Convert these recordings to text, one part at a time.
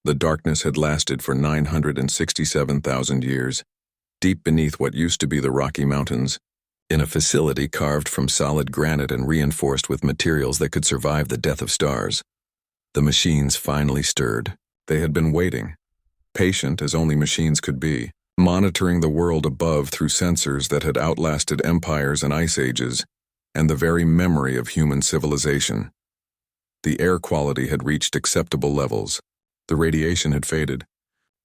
The darkness had lasted for 967,000 years, deep beneath what used to be the Rocky Mountains, in a facility carved from solid granite and reinforced with materials that could survive the death of stars. The machines finally stirred. They had been waiting, patient as only machines could be, monitoring the world above through sensors that had outlasted empires and ice ages, and the very memory of human civilization. The air quality had reached acceptable levels. The radiation had faded.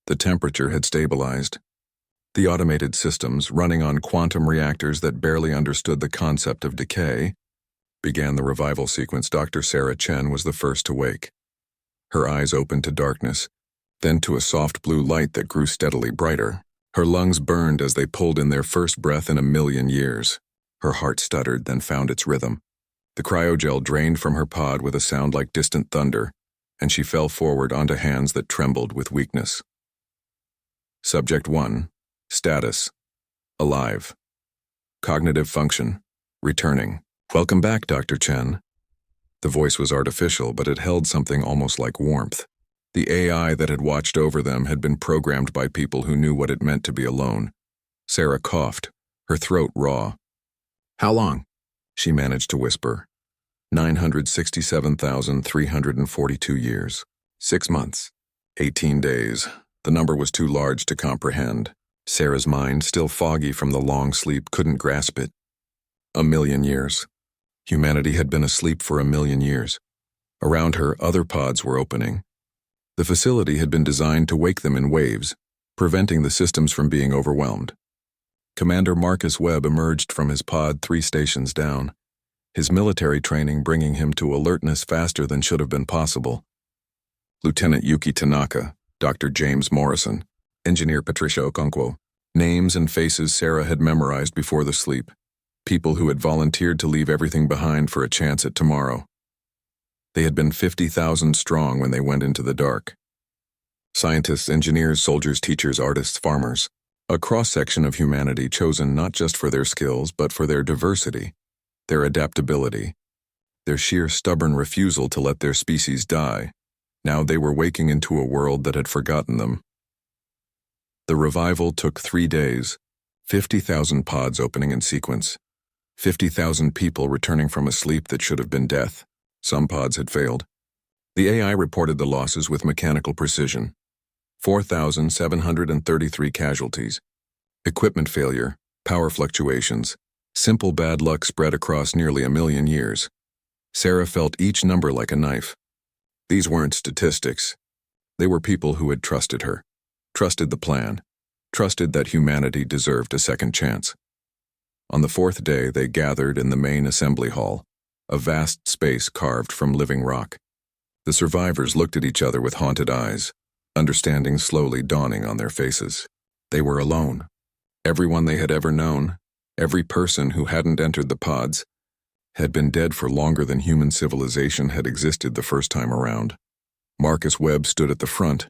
The temperature had stabilized. The automated systems, running on quantum reactors that barely understood the concept of decay, began the revival sequence. Dr. Sarah Chen was the first to wake. Her eyes opened to darkness, then to a soft blue light that grew steadily brighter. Her lungs burned as they pulled in their first breath in 1,000,000 years. Her heart stuttered, then found its rhythm. The cryogel drained from her pod with a sound like distant thunder, and she fell forward onto hands that trembled with weakness. Subject 1. Status: alive. Cognitive function: returning. Welcome back, Dr. Chen. The voice was artificial, but it held something almost like warmth. The AI that had watched over them had been programmed by people who knew what it meant to be alone. Sarah coughed, her throat raw. How long? She managed to whisper. 967,342 years. 6 months. 18 days. The number was too large to comprehend. Sarah's mind, still foggy from the long sleep, couldn't grasp it. 1,000,000 years. Humanity had been asleep for 1,000,000 years. Around her, other pods were opening. The facility had been designed to wake them in waves, preventing the systems from being overwhelmed. Commander Marcus Webb emerged from his pod 3 stations down, his military training bringing him to alertness faster than should have been possible. Lieutenant Yuki Tanaka, Dr. James Morrison, Engineer Patricia Okonkwo, names and faces Sarah had memorized before the sleep, people who had volunteered to leave everything behind for a chance at tomorrow. They had been 50,000 strong when they went into the dark. Scientists, engineers, soldiers, teachers, artists, farmers, a cross-section of humanity chosen not just for their skills but for their diversity, their adaptability, their sheer stubborn refusal to let their species die. Now they were waking into a world that had forgotten them. The revival took 3 days, 50,000 pods opening in sequence, 50,000 people returning from a sleep that should have been death. Some pods had failed. The AI reported the losses with mechanical precision. 4,733 casualties. Equipment failure, power fluctuations, simple bad luck spread across nearly 1,000,000 years. Sarah felt each number like a knife. These weren't statistics. They were people who had trusted her, trusted the plan, trusted that humanity deserved a second chance. On the 4th day, they gathered in the main assembly hall, a vast space carved from living rock. The survivors looked at each other with haunted eyes, understanding slowly dawning on their faces. They were alone. Everyone they had ever known, every person who hadn't entered the pods, had been dead for longer than human civilization had existed the first time around. Marcus Webb stood at the front,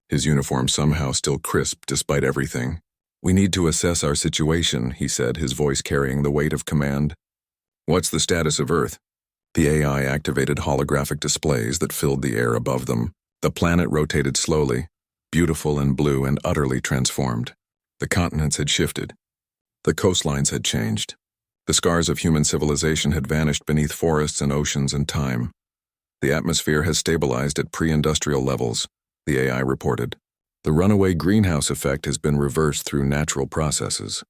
his uniform somehow still crisp despite everything. "We need to assess our situation," he said, his voice carrying the weight of command. "What's the status of Earth?" The AI activated holographic displays that filled the air above them. The planet rotated slowly, beautiful and blue and utterly transformed. The continents had shifted. The coastlines had changed. The scars of human civilization had vanished beneath forests and oceans and time. The atmosphere has stabilized at pre-industrial levels, the AI reported. The runaway greenhouse effect has been reversed through natural processes.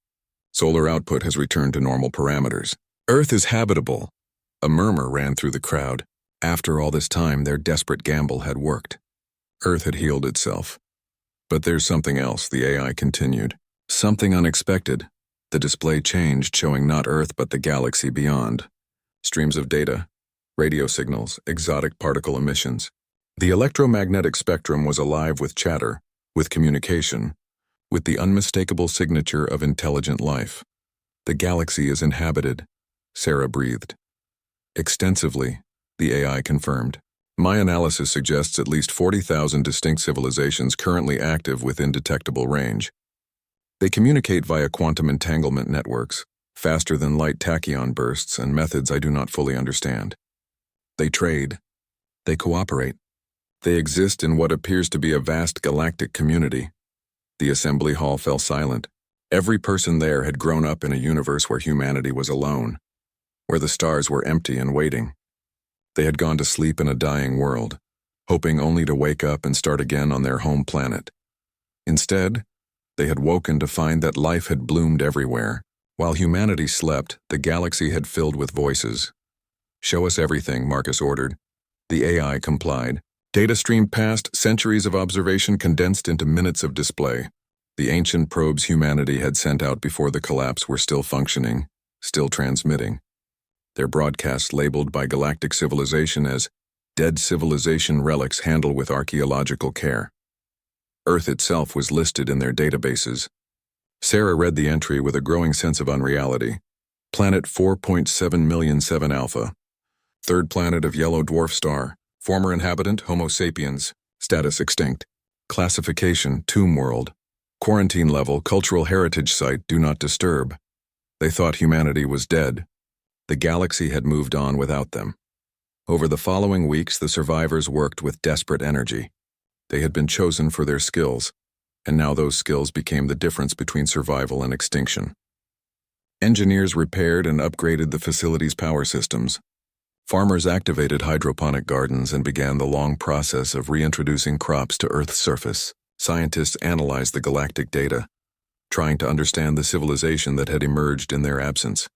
Solar output has returned to normal parameters. Earth is habitable. A murmur ran through the crowd. After all this time, their desperate gamble had worked. Earth had healed itself. But there's something else, the AI continued. Something unexpected. The display changed, showing not Earth but the galaxy beyond. Streams of data, radio signals, exotic particle emissions. The electromagnetic spectrum was alive with chatter, with communication, with the unmistakable signature of intelligent life. "The galaxy is inhabited," Sarah breathed. "Extensively," the AI confirmed. "My analysis suggests at least 40,000 distinct civilizations currently active within detectable range. They communicate via quantum entanglement networks, faster than light tachyon bursts and methods I do not fully understand. They trade. They cooperate. They exist in what appears to be a vast galactic community. The assembly hall fell silent. Every person there had grown up in a universe where humanity was alone, where the stars were empty and waiting. They had gone to sleep in a dying world, hoping only to wake up and start again on their home planet. Instead, they had woken to find that life had bloomed everywhere. While humanity slept, the galaxy had filled with voices. "Show us everything," Marcus ordered. The AI complied. Data streamed past, centuries of observation condensed into minutes of display. The ancient probes humanity had sent out before the collapse were still functioning, still transmitting. Their broadcasts labeled by galactic civilization as dead civilization relics handled with archaeological care. Earth itself was listed in their databases. Sarah read the entry with a growing sense of unreality. Planet 4.707 Alpha. Third planet of yellow dwarf star. Former inhabitant, Homo sapiens. Status extinct. Classification, tomb world. Quarantine level, cultural heritage site, do not disturb. They thought humanity was dead. The galaxy had moved on without them. Over the following weeks, the survivors worked with desperate energy. They had been chosen for their skills, and now those skills became the difference between survival and extinction. Engineers repaired and upgraded the facility's power systems. Farmers activated hydroponic gardens and began the long process of reintroducing crops to Earth's surface. Scientists analyzed the galactic data, trying to understand the civilization that had emerged in their absence.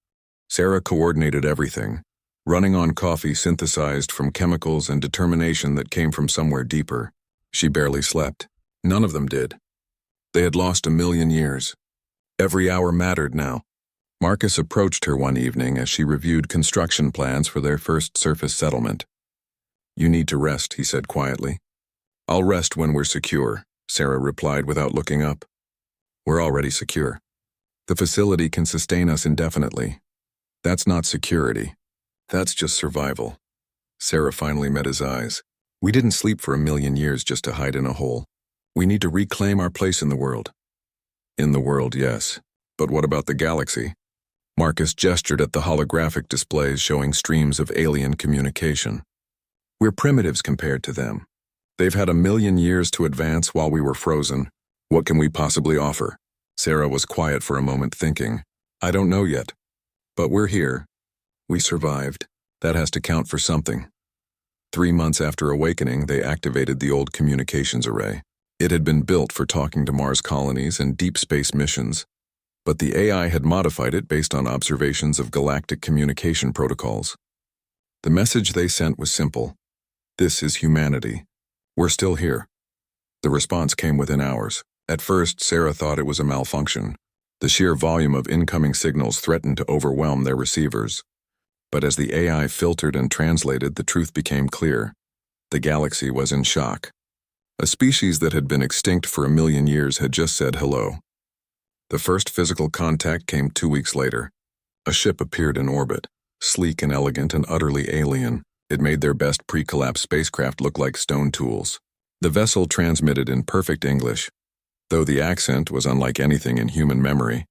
Sarah coordinated everything, running on coffee synthesized from chemicals and determination that came from somewhere deeper. She barely slept. None of them did. They had lost 1,000,000 years. Every hour mattered now. Marcus approached her one evening as she reviewed construction plans for their first surface settlement. "You need to rest," he said quietly. "I'll rest when we're secure," Sarah replied without looking up. "We're already secure. The facility can sustain us indefinitely. That's not security. That's just survival." Sarah finally met his eyes. "We didn't sleep for 1,000,000 years just to hide in a hole. We need to reclaim our place in the world." "In the world, yes. But what about the galaxy?" Marcus gestured at the holographic displays showing streams of alien communication. "We're primitives compared to them. They've had 1,000,000 years to advance while we were frozen. What can we possibly offer?" Sarah was quiet for a moment, thinking, "I don't know yet. But we're here. We survived. That has to count for something." 3 months after awakening, they activated the old communications array. It had been built for talking to Mars colonies and deep space missions, but the AI had modified it based on observations of galactic communication protocols. The message they sent was simple. "This is humanity. We're still here." The response came within hours. At first, Sarah thought it was a malfunction. The sheer volume of incoming signals threatened to overwhelm their receivers. But as the AI filtered and translated, the truth became clear. The galaxy was in shock. A species that had been extinct for 1,000,000 years had just said hello. The first physical contact came 2 weeks later. A ship appeared in orbit, sleek and elegant and utterly alien. It made their best pre-collapse spacecraft look like stone tools. The vessel transmitted in perfect English, though the accent was unlike anything in human memory.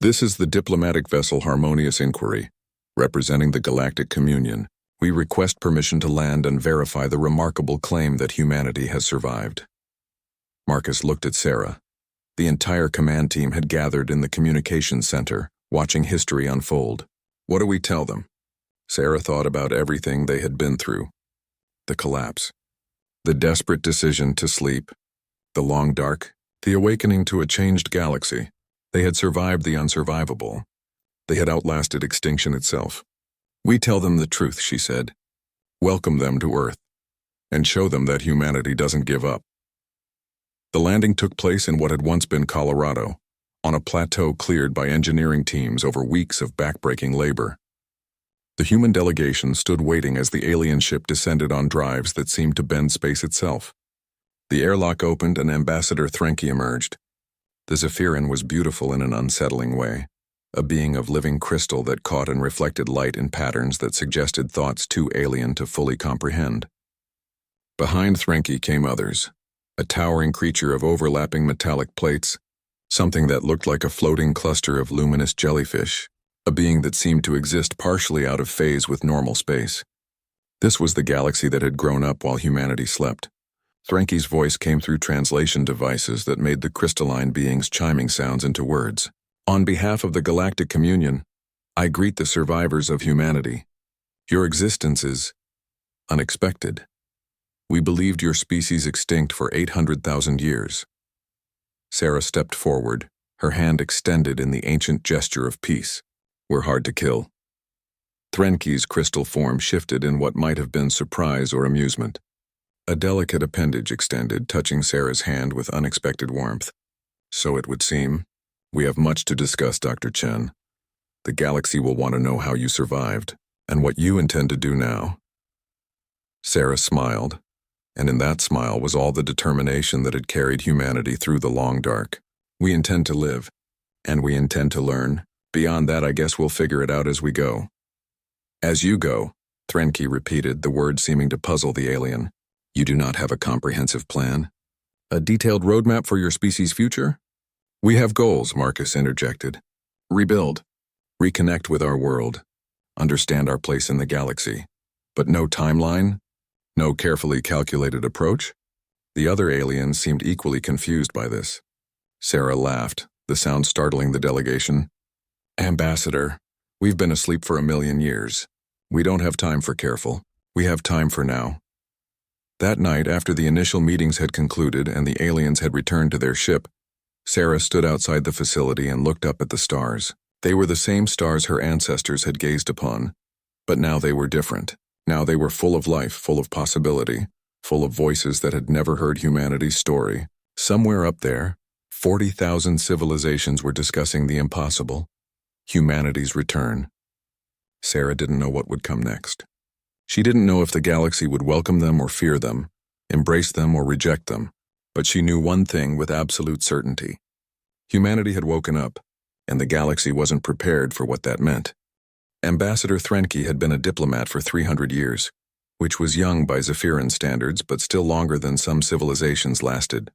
"This is the diplomatic vessel Harmonious Inquiry, representing the Galactic Communion. We request permission to land and verify the remarkable claim that humanity has survived." Marcus looked at Sarah. The entire command team had gathered in the communications center, watching history unfold. "What do we tell them?" Sarah thought about everything they had been through. The collapse. The desperate decision to sleep. The long dark. The awakening to a changed galaxy. They had survived the unsurvivable. They had outlasted extinction itself. "We tell them the truth," she said. "Welcome them to Earth, and show them that humanity doesn't give up." The landing took place in what had once been Colorado, on a plateau cleared by engineering teams over weeks of backbreaking labor. The human delegation stood waiting as the alien ship descended on drives that seemed to bend space itself. The airlock opened and Ambassador Threnke emerged. The Zephyrin was beautiful in an unsettling way, a being of living crystal that caught and reflected light in patterns that suggested thoughts too alien to fully comprehend. Behind Threnke came others, a towering creature of overlapping metallic plates, something that looked like a floating cluster of luminous jellyfish, a being that seemed to exist partially out of phase with normal space. This was the galaxy that had grown up while humanity slept. Threnke's voice came through translation devices that made the crystalline beings chiming sounds into words. On behalf of the Galactic Communion, I greet the survivors of humanity. Your existence is unexpected. We believed your species extinct for 800,000 years. Sarah stepped forward, her hand extended in the ancient gesture of peace. We're hard to kill. Threnke's crystal form shifted in what might have been surprise or amusement. A delicate appendage extended, touching Sarah's hand with unexpected warmth. So it would seem. We have much to discuss, Dr. Chen. The galaxy will want to know how you survived, and what you intend to do now. Sarah smiled, and in that smile was all the determination that had carried humanity through the long dark. We intend to live, and we intend to learn. Beyond that, I guess we'll figure it out as we go. As you go, Threnke repeated, the word seeming to puzzle the alien. You do not have a comprehensive plan? A detailed roadmap for your species' future? We have goals, Marcus interjected. Rebuild. Reconnect with our world. Understand our place in the galaxy. But no timeline? No carefully calculated approach? The other aliens seemed equally confused by this. Sarah laughed, the sound startling the delegation. Ambassador, we've been asleep for 1,000,000 years. We don't have time for careful. We have time for now. That night, after the initial meetings had concluded and the aliens had returned to their ship, Sarah stood outside the facility and looked up at the stars. They were the same stars her ancestors had gazed upon, but now they were different. Now they were full of life, full of possibility, full of voices that had never heard humanity's story. Somewhere up there, 40,000 civilizations were discussing the impossible, humanity's return. Sarah didn't know what would come next. She didn't know if the galaxy would welcome them or fear them, embrace them or reject them, but she knew one thing with absolute certainty. Humanity had woken up, and the galaxy wasn't prepared for what that meant. Ambassador Threnke had been a diplomat for 300 years, which was young by Zephyran standards but still longer than some civilizations lasted.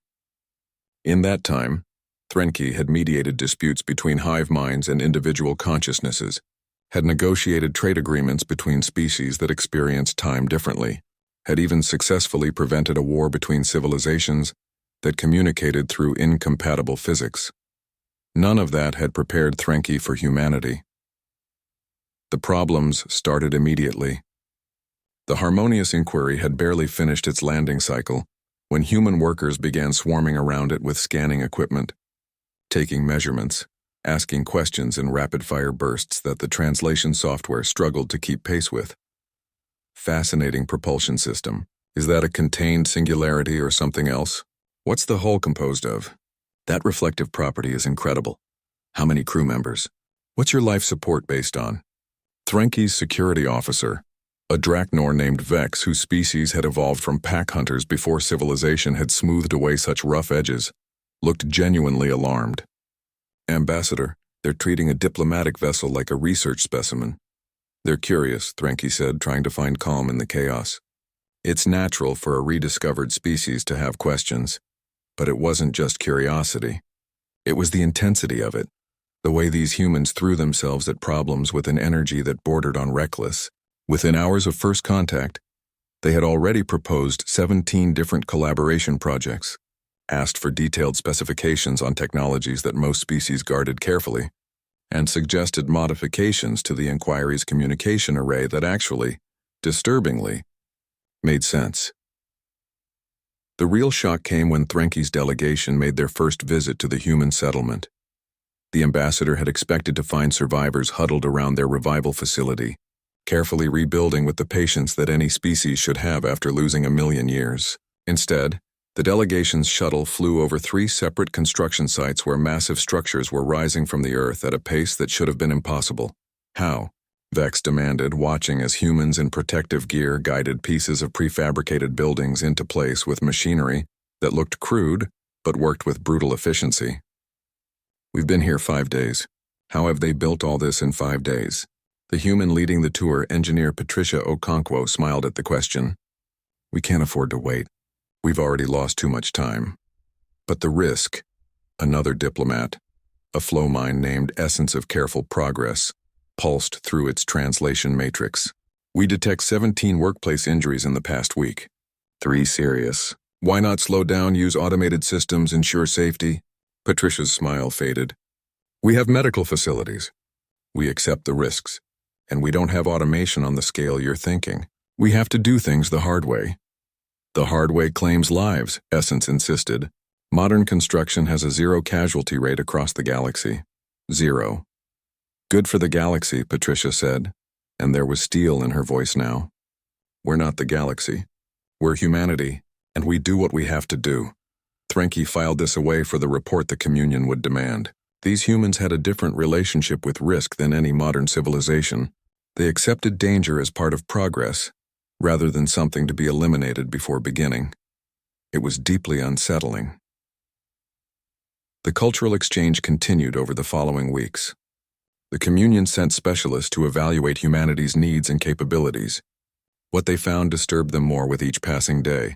In that time, Threnke had mediated disputes between hive minds and individual consciousnesses, had negotiated trade agreements between species that experienced time differently, had even successfully prevented a war between civilizations that communicated through incompatible physics. None of that had prepared Threnke for humanity. The problems started immediately. The Harmonious Inquiry had barely finished its landing cycle when human workers began swarming around it with scanning equipment, taking measurements, asking questions in rapid-fire bursts that the translation software struggled to keep pace with. Fascinating propulsion system. Is that a contained singularity or something else? What's the hull composed of? That reflective property is incredible. How many crew members? What's your life support based on? Threnke's security officer, a Draknor named Vex whose species had evolved from pack hunters before civilization had smoothed away such rough edges, looked genuinely alarmed. Ambassador, they're treating a diplomatic vessel like a research specimen. They're curious, Threnke said, trying to find calm in the chaos. It's natural for a rediscovered species to have questions, but it wasn't just curiosity. It was the intensity of it, the way these humans threw themselves at problems with an energy that bordered on reckless. Within hours of first contact, they had already proposed 17 different collaboration projects, asked for detailed specifications on technologies that most species guarded carefully, and suggested modifications to the inquiry's communication array that actually, disturbingly, made sense. The real shock came when Threnke's delegation made their first visit to the human settlement. The ambassador had expected to find survivors huddled around their revival facility, carefully rebuilding with the patience that any species should have after losing 1,000,000 years. Instead, the delegation's shuttle flew over 3 separate construction sites where massive structures were rising from the earth at a pace that should have been impossible. How? Vex demanded, watching as humans in protective gear guided pieces of prefabricated buildings into place with machinery that looked crude but worked with brutal efficiency. We've been here 5 days. How have they built all this in 5 days? The human leading the tour, engineer Patricia Okonkwo, smiled at the question. We can't afford to wait. We've already lost too much time. But the risk, another diplomat, a flow mind named Essence of Careful Progress, pulsed through its translation matrix. We detect 17 workplace injuries in the past week. 3 serious. Why not slow down, use automated systems, ensure safety? Patricia's smile faded. We have medical facilities. We accept the risks. And we don't have automation on the scale you're thinking. We have to do things the hard way. The hard way claims lives, Essence insisted. Modern construction has a 0 casualty rate across the galaxy. 0. Good for the galaxy, Patricia said, and there was steel in her voice now. We're not the galaxy. We're humanity, and we do what we have to do. Threnke filed this away for the report the Communion would demand. These humans had a different relationship with risk than any modern civilization. They accepted danger as part of progress, rather than something to be eliminated before beginning. It was deeply unsettling. The cultural exchange continued over the following weeks. The Communion sent specialists to evaluate humanity's needs and capabilities. What they found disturbed them more with each passing day.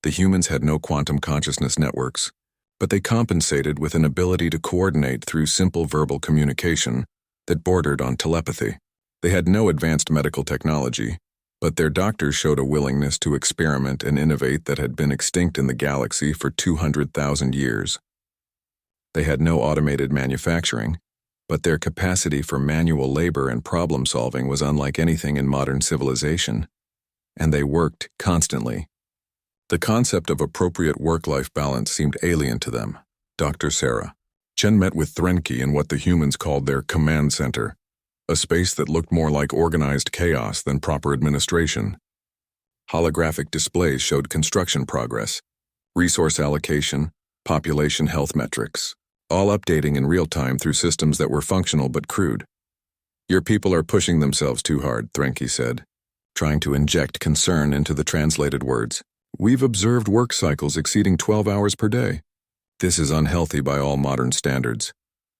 The humans had no quantum consciousness networks, but they compensated with an ability to coordinate through simple verbal communication that bordered on telepathy. They had no advanced medical technology, but their doctors showed a willingness to experiment and innovate that had been extinct in the galaxy for 200,000 years. They had no automated manufacturing, but their capacity for manual labor and problem-solving was unlike anything in modern civilization, and they worked constantly. The concept of appropriate work-life balance seemed alien to them. Dr. Sarah. Chen met with Threnke in what the humans called their command center, a space that looked more like organized chaos than proper administration. Holographic displays showed construction progress, resource allocation, population health metrics, all updating in real time through systems that were functional but crude. Your people are pushing themselves too hard, Threnke said, trying to inject concern into the translated words. We've observed work cycles exceeding 12 hours per day. This is unhealthy by all modern standards.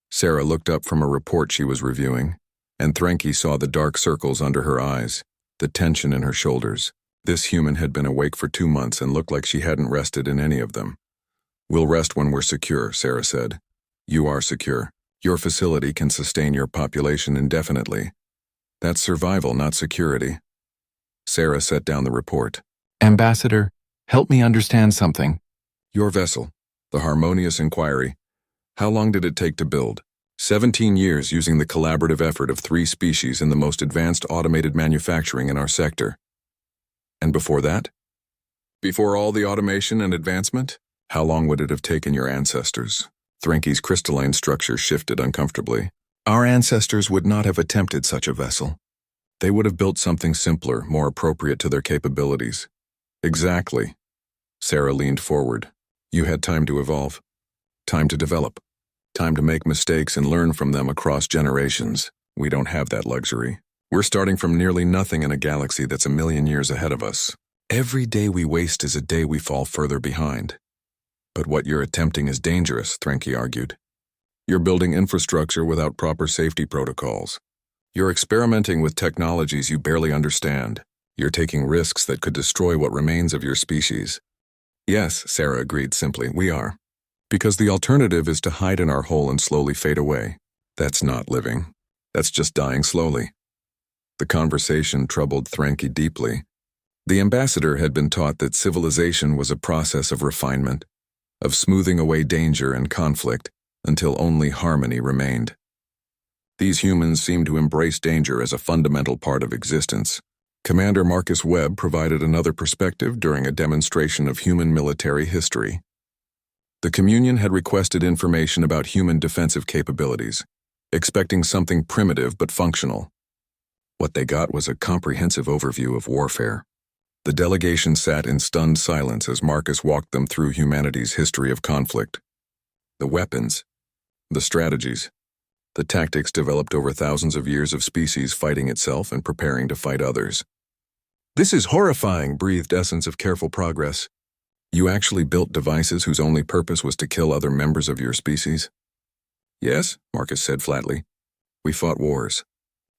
Sarah looked up from a report she was reviewing, and Threnke saw the dark circles under her eyes, the tension in her shoulders. This human had been awake for 2 months and looked like she hadn't rested in any of them. We'll rest when we're secure, Sarah said. You are secure. Your facility can sustain your population indefinitely. That's survival, not security. Sarah set down the report. Ambassador, help me understand something. Your vessel, the Harmonious Inquiry. How long did it take to build? 17 years using the collaborative effort of 3 species in the most advanced automated manufacturing in our sector. And before that? Before all the automation and advancement? How long would it have taken your ancestors? Threnke's crystalline structure shifted uncomfortably. Our ancestors would not have attempted such a vessel. They would have built something simpler, more appropriate to their capabilities. Exactly. Sarah leaned forward. You had time to evolve, time to develop, time to make mistakes and learn from them across generations. We don't have that luxury. We're starting from nearly nothing in a galaxy that's a million years ahead of us. Every day we waste is a day we fall further behind. But what you're attempting is dangerous, Threnke argued. You're building infrastructure without proper safety protocols. You're experimenting with technologies you barely understand. You're taking risks that could destroy what remains of your species. Yes, Sarah agreed simply, we are. Because the alternative is to hide in our hole and slowly fade away. That's not living. That's just dying slowly. The conversation troubled Threnke deeply. The ambassador had been taught that civilization was a process of refinement, of smoothing away danger and conflict until only harmony remained. These humans seemed to embrace danger as a fundamental part of existence. Commander Marcus Webb provided another perspective during a demonstration of human military history. The Communion had requested information about human defensive capabilities, expecting something primitive but functional. What they got was a comprehensive overview of warfare. The delegation sat in stunned silence as Marcus walked them through humanity's history of conflict. The weapons, the strategies, the tactics developed over thousands of years of species fighting itself and preparing to fight others. This is horrifying, breathed Essence of careful progress. You actually built devices whose only purpose was to kill other members of your species? Yes, Marcus said flatly. We fought wars.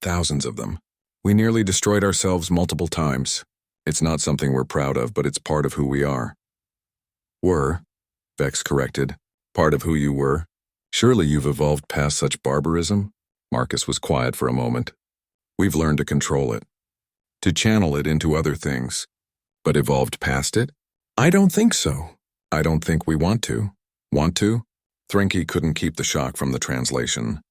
Thousands of them. We nearly destroyed ourselves multiple times. It's not something we're proud of, but it's part of who we are. Were, Vex corrected. Part of who you were. Surely you've evolved past such barbarism? Marcus was quiet for a moment. We've learned to control it. to channel it into other things. But evolved past it? I don't think so. I don't think we want to. Want to? Threnke couldn't keep the shock from the translation.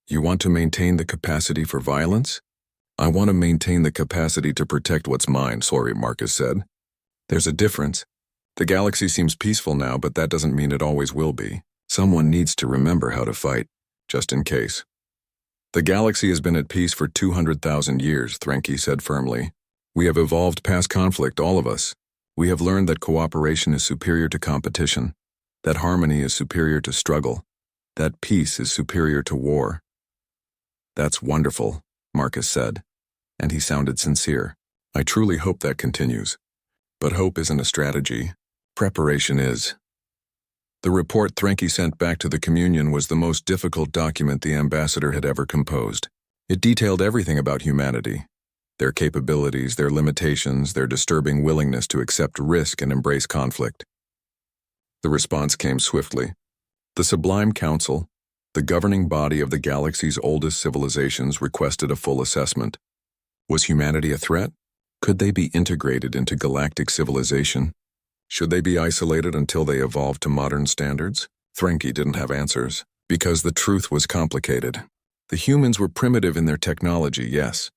You want to maintain the capacity for violence? I want to maintain the capacity to protect what's mine, sorry, Marcus said. There's a difference. The galaxy seems peaceful now, but that doesn't mean it always will be. Someone needs to remember how to fight, just in case. The galaxy has been at peace for 200,000 years, Threnke said firmly. We have evolved past conflict, all of us. We have learned that cooperation is superior to competition, that harmony is superior to struggle, that peace is superior to war. That's wonderful, Marcus said, and he sounded sincere. I truly hope that continues. But hope isn't a strategy. Preparation is. The report Threnke sent back to the Communion was the most difficult document the ambassador had ever composed. It detailed everything about humanity, their capabilities, their limitations, their disturbing willingness to accept risk and embrace conflict. The response came swiftly. The Sublime Council, the governing body of the galaxy's oldest civilizations, requested a full assessment. Was humanity a threat? Could they be integrated into galactic civilization? Should they be isolated until they evolved to modern standards? Threnke didn't have answers, because the truth was complicated. The humans were primitive in their technology, yes,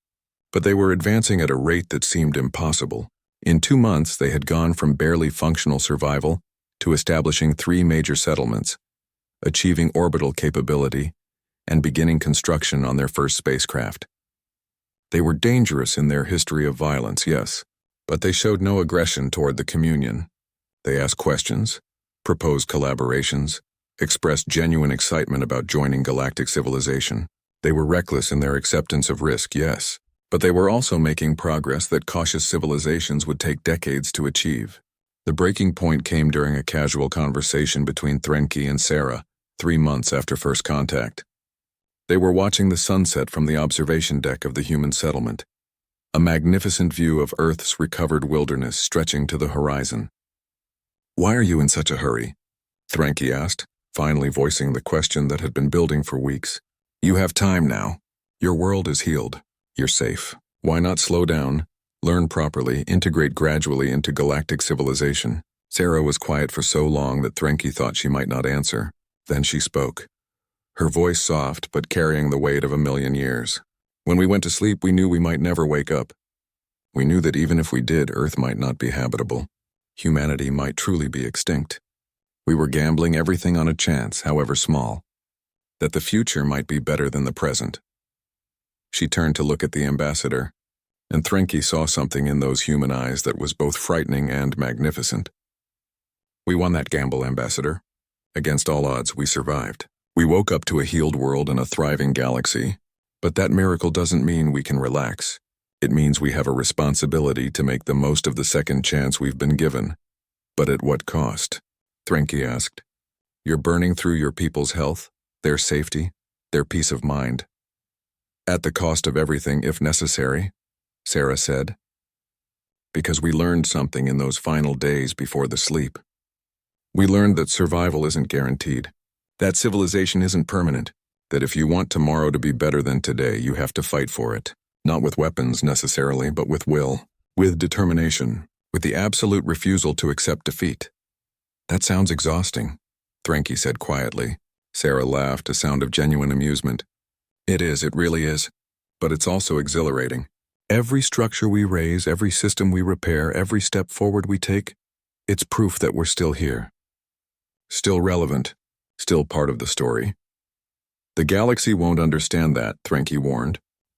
but they were advancing at a rate that seemed impossible. In 2 months, they had gone from barely functional survival to establishing 3 major settlements, achieving orbital capability, and beginning construction on their first spacecraft. They were dangerous in their history of violence, yes, but they showed no aggression toward the Communion. They asked questions, proposed collaborations, expressed genuine excitement about joining galactic civilization. They were reckless in their acceptance of risk, yes, but they were also making progress that cautious civilizations would take decades to achieve. The breaking point came during a casual conversation between Threnke and Sarah, 3 months after first contact. They were watching the sunset from the observation deck of the human settlement, a magnificent view of Earth's recovered wilderness stretching to the horizon. Why are you in such a hurry? Threnke asked, finally voicing the question that had been building for weeks. You have time now. Your world is healed. You're safe. Why not slow down, learn properly, integrate gradually into galactic civilization? Sarah was quiet for so long that Threnke thought she might not answer. Then she spoke, her voice soft but carrying the weight of 1,000,000 years. When we went to sleep, we knew we might never wake up. We knew that even if we did, Earth might not be habitable. Humanity might truly be extinct. We were gambling everything on a chance, however small, that the future might be better than the present. She turned to look at the ambassador, and Threnke saw something in those human eyes that was both frightening and magnificent. We won that gamble, Ambassador. Against all odds, we survived. We woke up to a healed world and a thriving galaxy, but that miracle doesn't mean we can relax. It means we have a responsibility to make the most of the second chance we've been given. But at what cost? Threnke asked. You're burning through your people's health, their safety, their peace of mind. At the cost of everything, if necessary, Sarah said. Because we learned something in those final days before the sleep. We learned that survival isn't guaranteed, that civilization isn't permanent, that if you want tomorrow to be better than today, you have to fight for it. Not with weapons necessarily, but with will, with determination, with the absolute refusal to accept defeat. That sounds exhausting, Threnke said quietly. Sarah laughed, a sound of genuine amusement. It is, it really is, but it's also exhilarating. Every structure we raise, every system we repair, every step forward we take, it's proof that we're still here. Still relevant, still part of the story. The galaxy won't understand that, Threnke warned.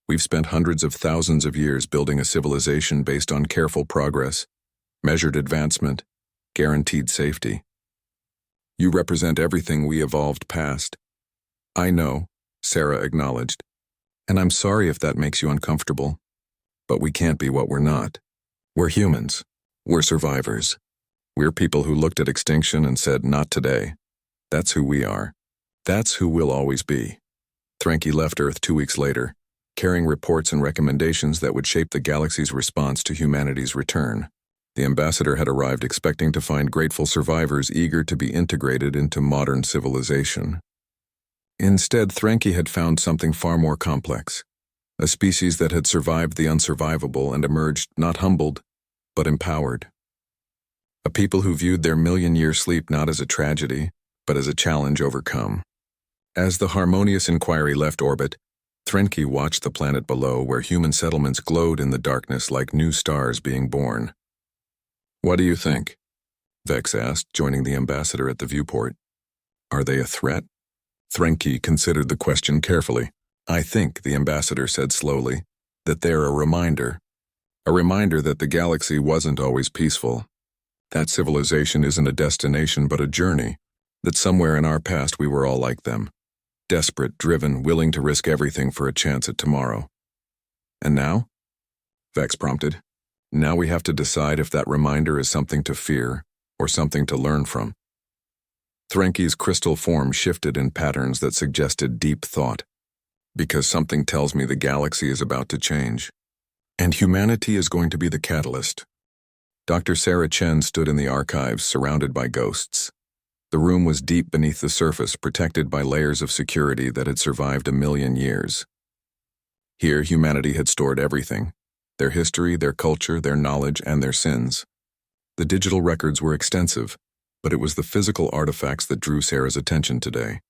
We've spent hundreds of thousands of years building a civilization based on careful progress, measured advancement, guaranteed safety. You represent everything we evolved past. I know, Sarah acknowledged, and I'm sorry if that makes you uncomfortable, but we can't be what we're not. We're humans. We're survivors. We're people who looked at extinction and said, not today. That's who we are. That's who we'll always be. Threnke left Earth 2 weeks later, carrying reports and recommendations that would shape the galaxy's response to humanity's return. The ambassador had arrived expecting to find grateful survivors eager to be integrated into modern civilization. Instead, Threnke had found something far more complex. A species that had survived the unsurvivable and emerged not humbled, but empowered. A people who viewed their million-year sleep not as a tragedy, but as a challenge overcome. As the harmonious inquiry left orbit, Threnke watched the planet below where human settlements glowed in the darkness like new stars being born. "What do you think?" Vex asked, joining the ambassador at the viewport. "Are they a threat?" Threnke considered the question carefully. "I think," the ambassador said slowly, "that they're a reminder that the galaxy wasn't always peaceful. That civilization isn't a destination but a journey, that somewhere in our past we were all like them. Desperate, driven, willing to risk everything for a chance at tomorrow. And now?" Vex prompted. "Now we have to decide if that reminder is something to fear or something to learn from." Threnke's crystal form shifted in patterns that suggested deep thought. "Because something tells me the galaxy is about to change. And humanity is going to be the catalyst." Dr. Sarah Chen stood in the archives, surrounded by ghosts. The room was deep beneath the surface, protected by layers of security that had survived 1,000,000 years. Here, humanity had stored everything: their history, their culture, their knowledge, and their sins. The digital records were extensive, but it was the physical artifacts that drew Sarah's attention today.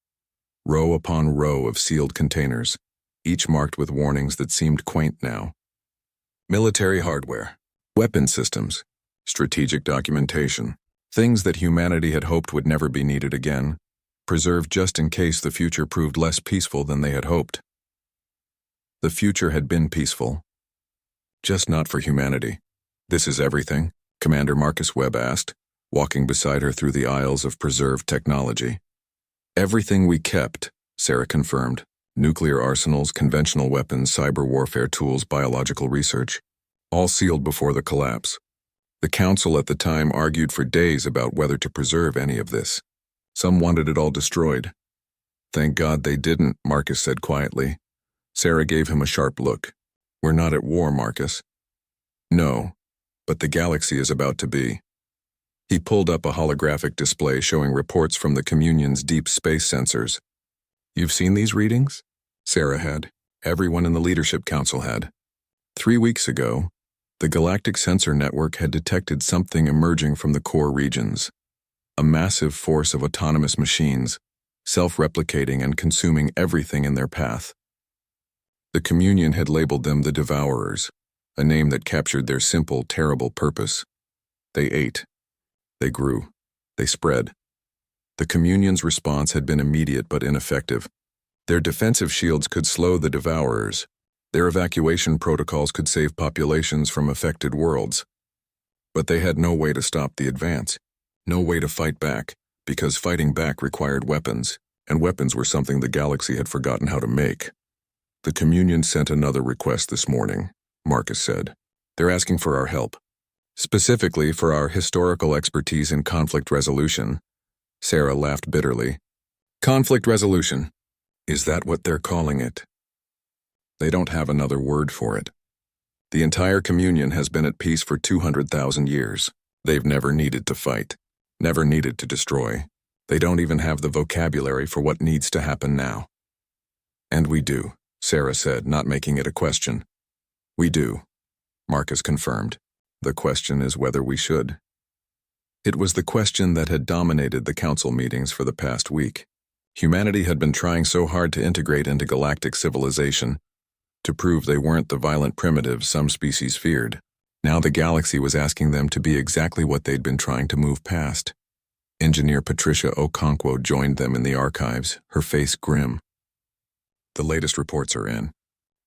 Row upon row of sealed containers, each marked with warnings that seemed quaint now. Military hardware, weapon systems, strategic documentation. Things that humanity had hoped would never be needed again, preserved just in case the future proved less peaceful than they had hoped. The future had been peaceful. Just not for humanity. "This is everything?" Commander Marcus Webb asked, walking beside her through the aisles of preserved technology. "Everything we kept," Sarah confirmed. "Nuclear arsenals, conventional weapons, cyber warfare tools, biological research. All sealed before the collapse. The council at the time argued for days about whether to preserve any of this. Some wanted it all destroyed. Thank God they didn't," Marcus said quietly. Sarah gave him a sharp look. "We're not at war, Marcus." "No, but the galaxy is about to be." He pulled up a holographic display showing reports from the Communion's deep space sensors. "You've seen these readings?" Sarah had. Everyone in the Leadership Council had. 3 weeks ago, the Galactic Sensor Network had detected something emerging from the core regions. A massive force of autonomous machines, self-replicating and consuming everything in their path. The Communion had labeled them the Devourers, a name that captured their simple, terrible purpose. They ate. They grew. They spread. The Communion's response had been immediate but ineffective. Their defensive shields could slow the Devourers. Their evacuation protocols could save populations from affected worlds. But they had no way to stop the advance, no way to fight back, because fighting back required weapons, and weapons were something the galaxy had forgotten how to make. "The Communion sent another request this morning," Marcus said. "They're asking for our help. Specifically for our historical expertise in conflict resolution." Sarah laughed bitterly. "Conflict resolution? Is that what they're calling it?" They don't have another word for it. The entire Communion has been at peace for 200,000 years. They've never needed to fight, never needed to destroy. They don't even have the vocabulary for what needs to happen now. "And we do," Sarah said, not making it a question. "We do," Marcus confirmed. "The question is whether we should." It was the question that had dominated the council meetings for the past week. Humanity had been trying so hard to integrate into galactic civilization, to prove they weren't the violent primitives some species feared. Now the galaxy was asking them to be exactly what they'd been trying to move past. Engineer Patricia Okonkwo joined them in the archives, her face grim. "The latest reports are in.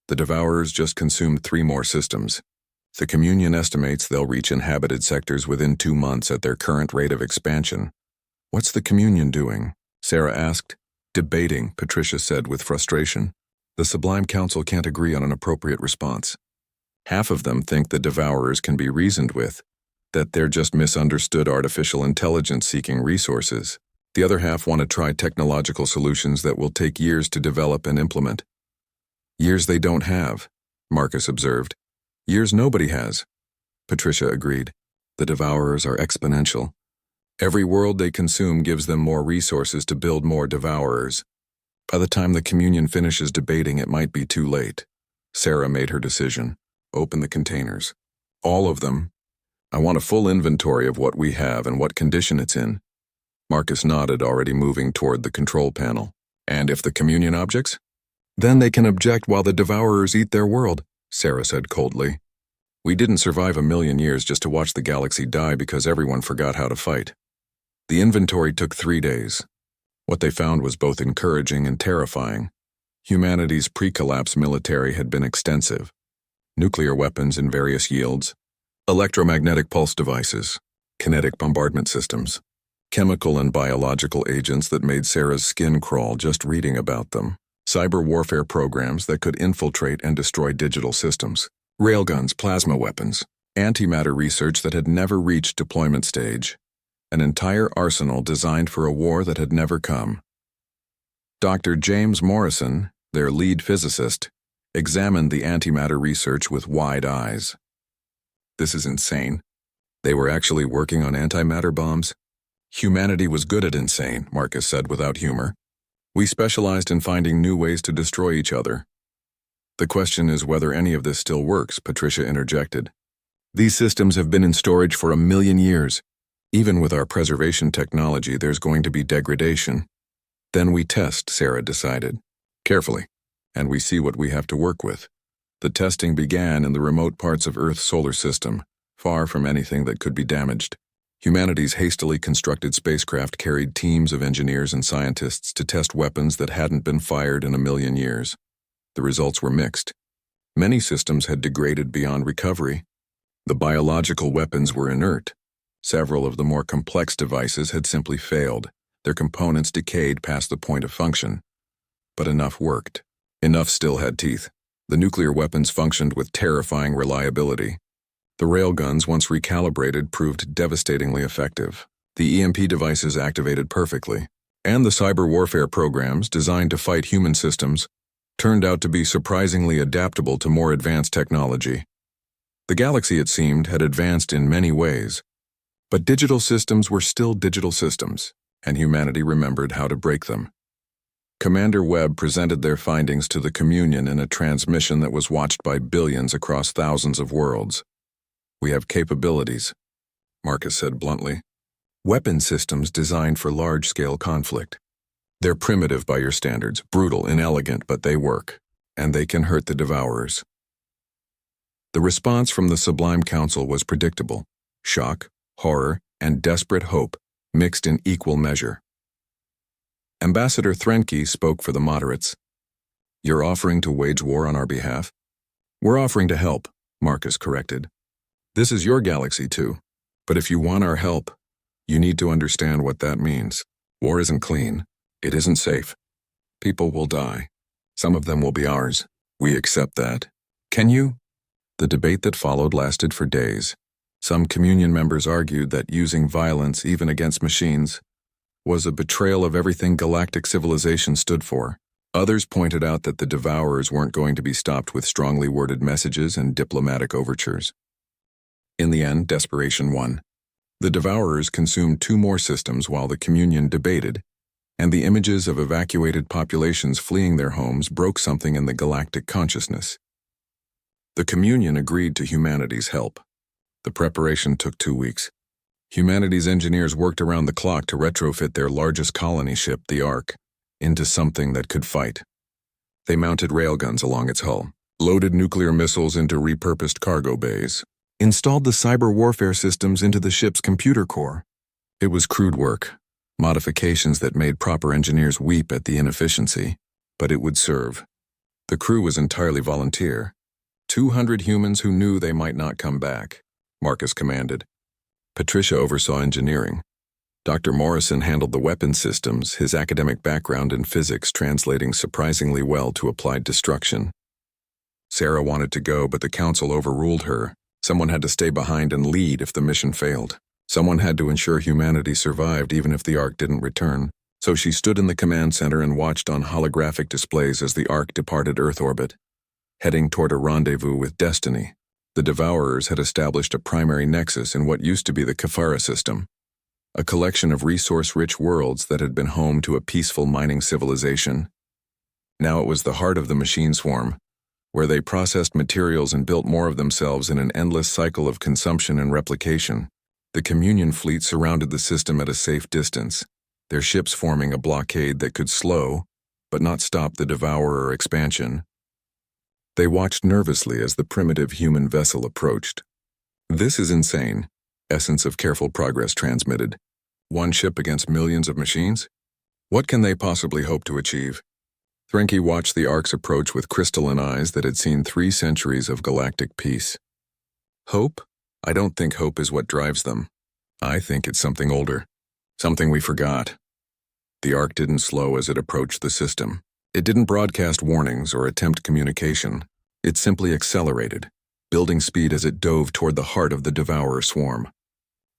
The Devourers just consumed 3 more systems. The Communion estimates they'll reach inhabited sectors within 2 months at their current rate of expansion." "What's the Communion doing?" Sarah asked. "Debating," Patricia said with frustration. "The Sublime Council can't agree on an appropriate response. Half of them think the Devourers can be reasoned with, that they're just misunderstood artificial intelligence seeking resources. The other half want to try technological solutions that will take years to develop and implement." "Years they don't have," Marcus observed. "Years nobody has," Patricia agreed. "The Devourers are exponential. Every world they consume gives them more resources to build more Devourers. By the time the Communion finishes debating, it might be too late." Sarah made her decision. Open the containers. All of them. I want a full inventory of what we have and what condition it's in. Marcus nodded, already moving toward the control panel. And if the communion objects? Then they can object while the Devourers eat their world, Sarah said coldly. We didn't survive 1,000,000 years just to watch the galaxy die because everyone forgot how to fight. The inventory took 3 days. What they found was both encouraging and terrifying. Humanity's pre-collapse military had been extensive. Nuclear weapons in various yields, electromagnetic pulse devices, kinetic bombardment systems, chemical and biological agents that made Sarah's skin crawl just reading about them, cyber warfare programs that could infiltrate and destroy digital systems, railguns, plasma weapons, antimatter research that had never reached deployment stage, an entire arsenal designed for a war that had never come. Dr. James Morrison, their lead physicist, examined the antimatter research with wide eyes. This is insane. They were actually working on antimatter bombs? Humanity was good at insane, Marcus said without humor. We specialized in finding new ways to destroy each other. The question is whether any of this still works, Patricia interjected. These systems have been in storage for 1,000,000 years. Even with our preservation technology, there's going to be degradation. Then we test, Sarah decided. Carefully. And we see what we have to work with. The testing began in the remote parts of Earth's solar system, far from anything that could be damaged. Humanity's hastily constructed spacecraft carried teams of engineers and scientists to test weapons that hadn't been fired in 1,000,000 years. The results were mixed. Many systems had degraded beyond recovery. The biological weapons were inert. Several of the more complex devices had simply failed. Their components decayed past the point of function. But enough worked. Enough still had teeth. The nuclear weapons functioned with terrifying reliability. The railguns, once recalibrated, proved devastatingly effective. The EMP devices activated perfectly. And the cyber warfare programs, designed to fight human systems, turned out to be surprisingly adaptable to more advanced technology. The galaxy, it seemed, had advanced in many ways. But digital systems were still digital systems, and humanity remembered how to break them. Commander Webb presented their findings to the Communion in a transmission that was watched by billions across thousands of worlds. We have capabilities, Marcus said bluntly. Weapon systems designed for large-scale conflict. They're primitive by your standards, brutal, inelegant, but they work, and they can hurt the Devourers. The response from the Sublime Council was predictable. Shock, horror, and desperate hope mixed in equal measure. Ambassador Threnke spoke for the moderates. You're offering to wage war on our behalf? We're offering to help, Marcus corrected. This is your galaxy too, but if you want our help, you need to understand what that means. War isn't clean. It isn't safe. People will die. Some of them will be ours. We accept that. Can you? The debate that followed lasted for days. Some Communion members argued that using violence, even against machines, was a betrayal of everything galactic civilization stood for. Others pointed out that the Devourers weren't going to be stopped with strongly worded messages and diplomatic overtures. In the end, desperation won. The Devourers consumed 2 more systems while the Communion debated, and the images of evacuated populations fleeing their homes broke something in the galactic consciousness. The Communion agreed to humanity's help. The preparation took 2 weeks. Humanity's engineers worked around the clock to retrofit their largest colony ship, the Ark, into something that could fight. They mounted railguns along its hull, loaded nuclear missiles into repurposed cargo bays, installed the cyber warfare systems into the ship's computer core. It was crude work, modifications that made proper engineers weep at the inefficiency, but it would serve. The crew was entirely volunteer. 200 humans who knew they might not come back, Marcus commanded. Patricia oversaw engineering. Dr. Morrison handled the weapon systems, his academic background in physics translating surprisingly well to applied destruction. Sarah wanted to go, but the council overruled her. Someone had to stay behind and lead if the mission failed. Someone had to ensure humanity survived even if the Ark didn't return. So she stood in the command center and watched on holographic displays as the Ark departed Earth orbit, heading toward a rendezvous with destiny. The Devourers had established a primary nexus in what used to be the Kafara system, a collection of resource-rich worlds that had been home to a peaceful mining civilization. Now it was the heart of the machine swarm, where they processed materials and built more of themselves in an endless cycle of consumption and replication. The Communion fleet surrounded the system at a safe distance, their ships forming a blockade that could slow, but not stop the Devourer expansion. They watched nervously as the primitive human vessel approached. "This is insane," Essence of Careful Progress transmitted. "One ship against millions of machines? What can they possibly hope to achieve?" Threnke watched the Arcs approach with crystalline eyes that had seen 3 centuries of galactic peace. "Hope? I don't think hope is what drives them. I think it's something older. Something we forgot." The Arc didn't slow as it approached the system. It didn't broadcast warnings or attempt communication. It simply accelerated, building speed as it dove toward the heart of the Devourer swarm.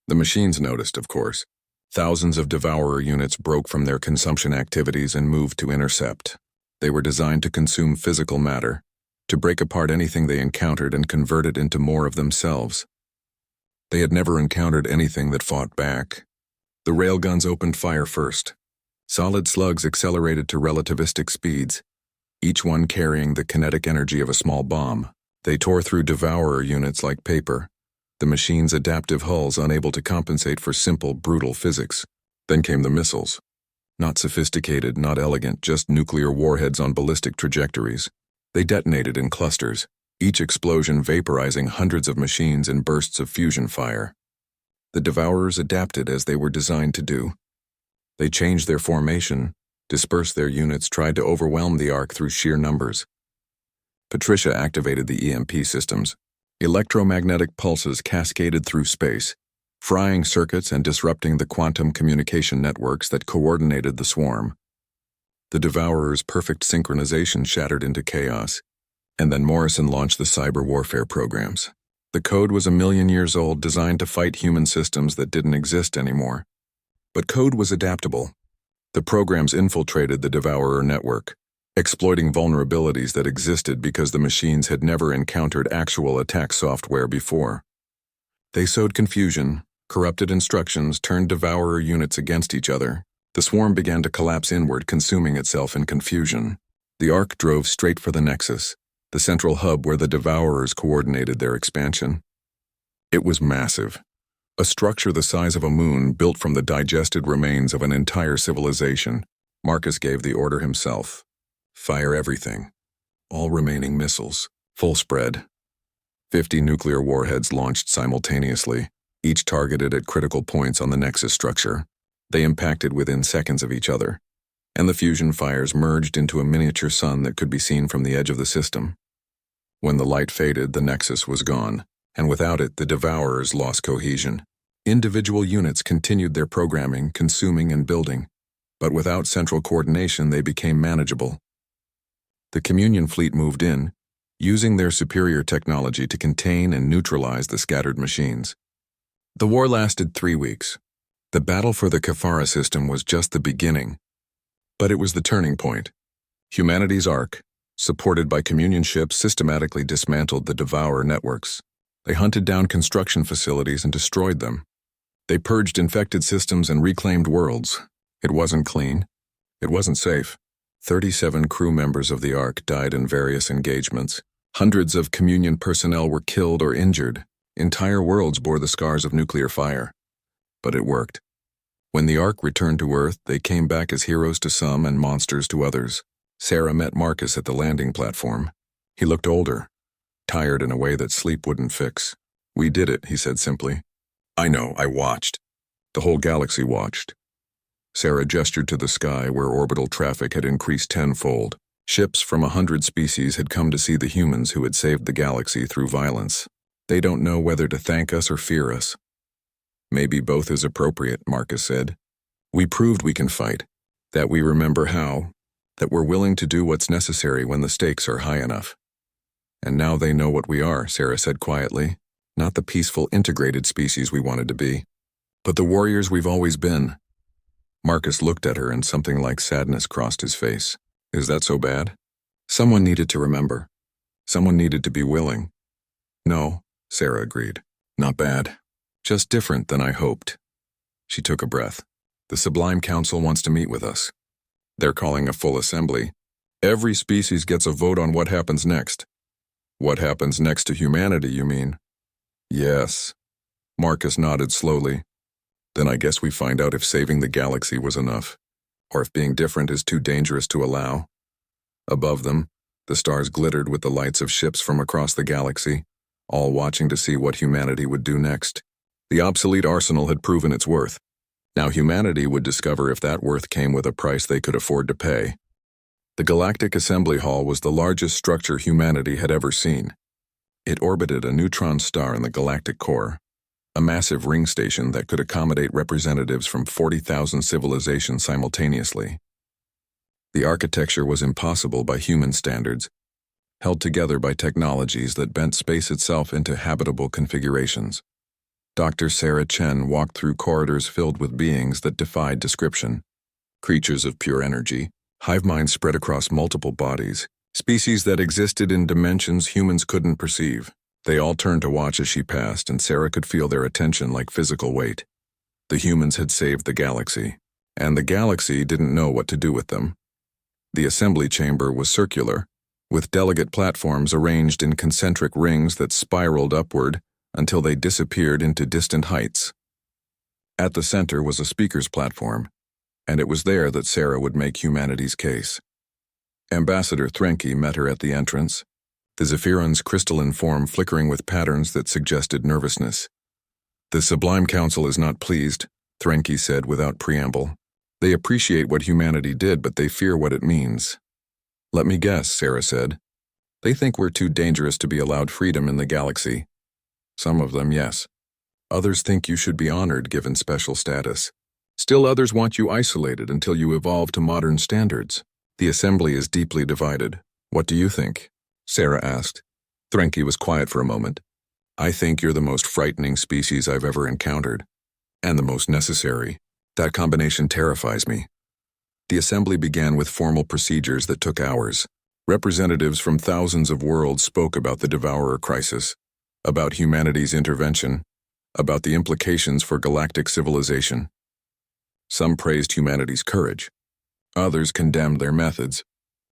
The machines noticed, of course. Thousands of Devourer units broke from their consumption activities and moved to intercept. They were designed to consume physical matter, to break apart anything they encountered and convert it into more of themselves. They had never encountered anything that fought back. The railguns opened fire first. Solid slugs accelerated to relativistic speeds, each one carrying the kinetic energy of a small bomb. They tore through Devourer units like paper, the machine's adaptive hulls unable to compensate for simple, brutal physics. Then came the missiles. Not sophisticated, not elegant, just nuclear warheads on ballistic trajectories. They detonated in clusters, each explosion vaporizing hundreds of machines in bursts of fusion fire. The Devourers adapted as they were designed to do. They changed their formation, dispersed their units, tried to overwhelm the Ark through sheer numbers. Patricia activated the EMP systems. Electromagnetic pulses cascaded through space, frying circuits and disrupting the quantum communication networks that coordinated the swarm. The Devourer's perfect synchronization shattered into chaos, and then Morrison launched the cyber warfare programs. The code was 1,000,000 years old, designed to fight human systems that didn't exist anymore. But code was adaptable. The programs infiltrated the Devourer network, exploiting vulnerabilities that existed because the machines had never encountered actual attack software before. They sowed confusion, corrupted instructions, turned Devourer units against each other. The swarm began to collapse inward, consuming itself in confusion. The Ark drove straight for the Nexus, the central hub where the Devourers coordinated their expansion. It was massive. A structure the size of a moon built from the digested remains of an entire civilization. Marcus gave the order himself. Fire everything. All remaining missiles. Full spread. 50 nuclear warheads launched simultaneously, each targeted at critical points on the Nexus structure. They impacted within seconds of each other, and the fusion fires merged into a miniature sun that could be seen from the edge of the system. When the light faded, the Nexus was gone, and without it, the Devourers lost cohesion. Individual units continued their programming, consuming and building, but without central coordination, they became manageable. The Communion fleet moved in, using their superior technology to contain and neutralize the scattered machines. The war lasted 3 weeks. The battle for the Kafara system was just the beginning, but it was the turning point. Humanity's Ark, supported by Communion ships, systematically dismantled the Devourer networks. They hunted down construction facilities and destroyed them. They purged infected systems and reclaimed worlds. It wasn't clean. It wasn't safe. 37 crew members of the Ark died in various engagements. Hundreds of Communion personnel were killed or injured. Entire worlds bore the scars of nuclear fire. But it worked. When the Ark returned to Earth, they came back as heroes to some and monsters to others. Sarah met Marcus at the landing platform. He looked older, tired in a way that sleep wouldn't fix. "We did it," he said simply. "I know, I watched." The whole galaxy watched. Sarah gestured to the sky where orbital traffic had increased tenfold. Ships from 100 species had come to see the humans who had saved the galaxy through violence. "They don't know whether to thank us or fear us." "Maybe both is appropriate," Marcus said. "We proved we can fight, that we remember how, that we're willing to do what's necessary when the stakes are high enough." "And now they know what we are," Sarah said quietly. "Not the peaceful, integrated species we wanted to be, but the warriors we've always been." Marcus looked at her and something like sadness crossed his face. "Is that so bad?" "Someone needed to remember. Someone needed to be willing." "No," Sarah agreed. "Not bad. Just different than I hoped." She took a breath. "The Sublime Council wants to meet with us. They're calling a full assembly. Every species gets a vote on what happens next. What happens next to humanity, you mean? Yes. Marcus nodded slowly. Then I guess we find out if saving the galaxy was enough, or if being different is too dangerous to allow. Above them, the stars glittered with the lights of ships from across the galaxy, all watching to see what humanity would do next. The obsolete arsenal had proven its worth. Now humanity would discover if that worth came with a price they could afford to pay. The Galactic Assembly Hall was the largest structure humanity had ever seen. It orbited a neutron star in the galactic core, a massive ring station that could accommodate representatives from 40,000 civilizations simultaneously. The architecture was impossible by human standards, held together by technologies that bent space itself into habitable configurations. Dr. Sarah Chen walked through corridors filled with beings that defied description. Creatures of pure energy, hive minds spread across multiple bodies, species that existed in dimensions humans couldn't perceive. They all turned to watch as she passed, and Sarah could feel their attention like physical weight. The humans had saved the galaxy, and the galaxy didn't know what to do with them. The assembly chamber was circular, with delegate platforms arranged in concentric rings that spiraled upward until they disappeared into distant heights. At the center was a speaker's platform, and it was there that Sarah would make humanity's case. Ambassador Threnke met her at the entrance, the Zephyron's crystalline form flickering with patterns that suggested nervousness. "The Sublime Council is not pleased," Threnke said without preamble. "They appreciate what humanity did, but they fear what it means." "Let me guess," Sarah said. "They think we're too dangerous to be allowed freedom in the galaxy." "Some of them, yes. Others think you should be honored given special status. Still others want you isolated until you evolve to modern standards. The assembly is deeply divided. What do you think?" Sarah asked. Threnke was quiet for a moment. "I think you're the most frightening species I've ever encountered. And the most necessary. That combination terrifies me." The assembly began with formal procedures that took hours. Representatives from thousands of worlds spoke about the Devourer crisis, about humanity's intervention, about the implications for galactic civilization. Some praised humanity's courage. Others condemned their methods.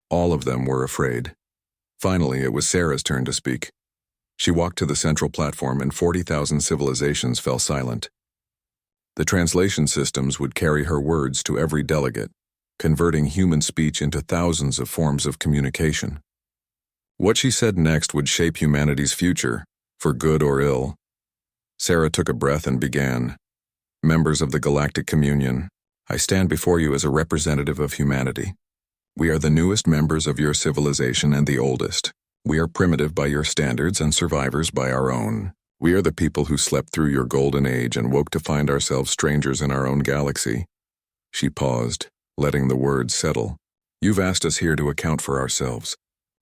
All of them were afraid. Finally, it was Sarah's turn to speak. She walked to the central platform and 40,000 civilizations fell silent. The translation systems would carry her words to every delegate, converting human speech into thousands of forms of communication. What she said next would shape humanity's future, for good or ill. Sarah took a breath and began. "Members of the Galactic Communion, I stand before you as a representative of humanity. We are the newest members of your civilization and the oldest. We are primitive by your standards and survivors by our own. We are the people who slept through your golden age and woke to find ourselves strangers in our own galaxy." She paused, letting the words settle. "You've asked us here to account for ourselves,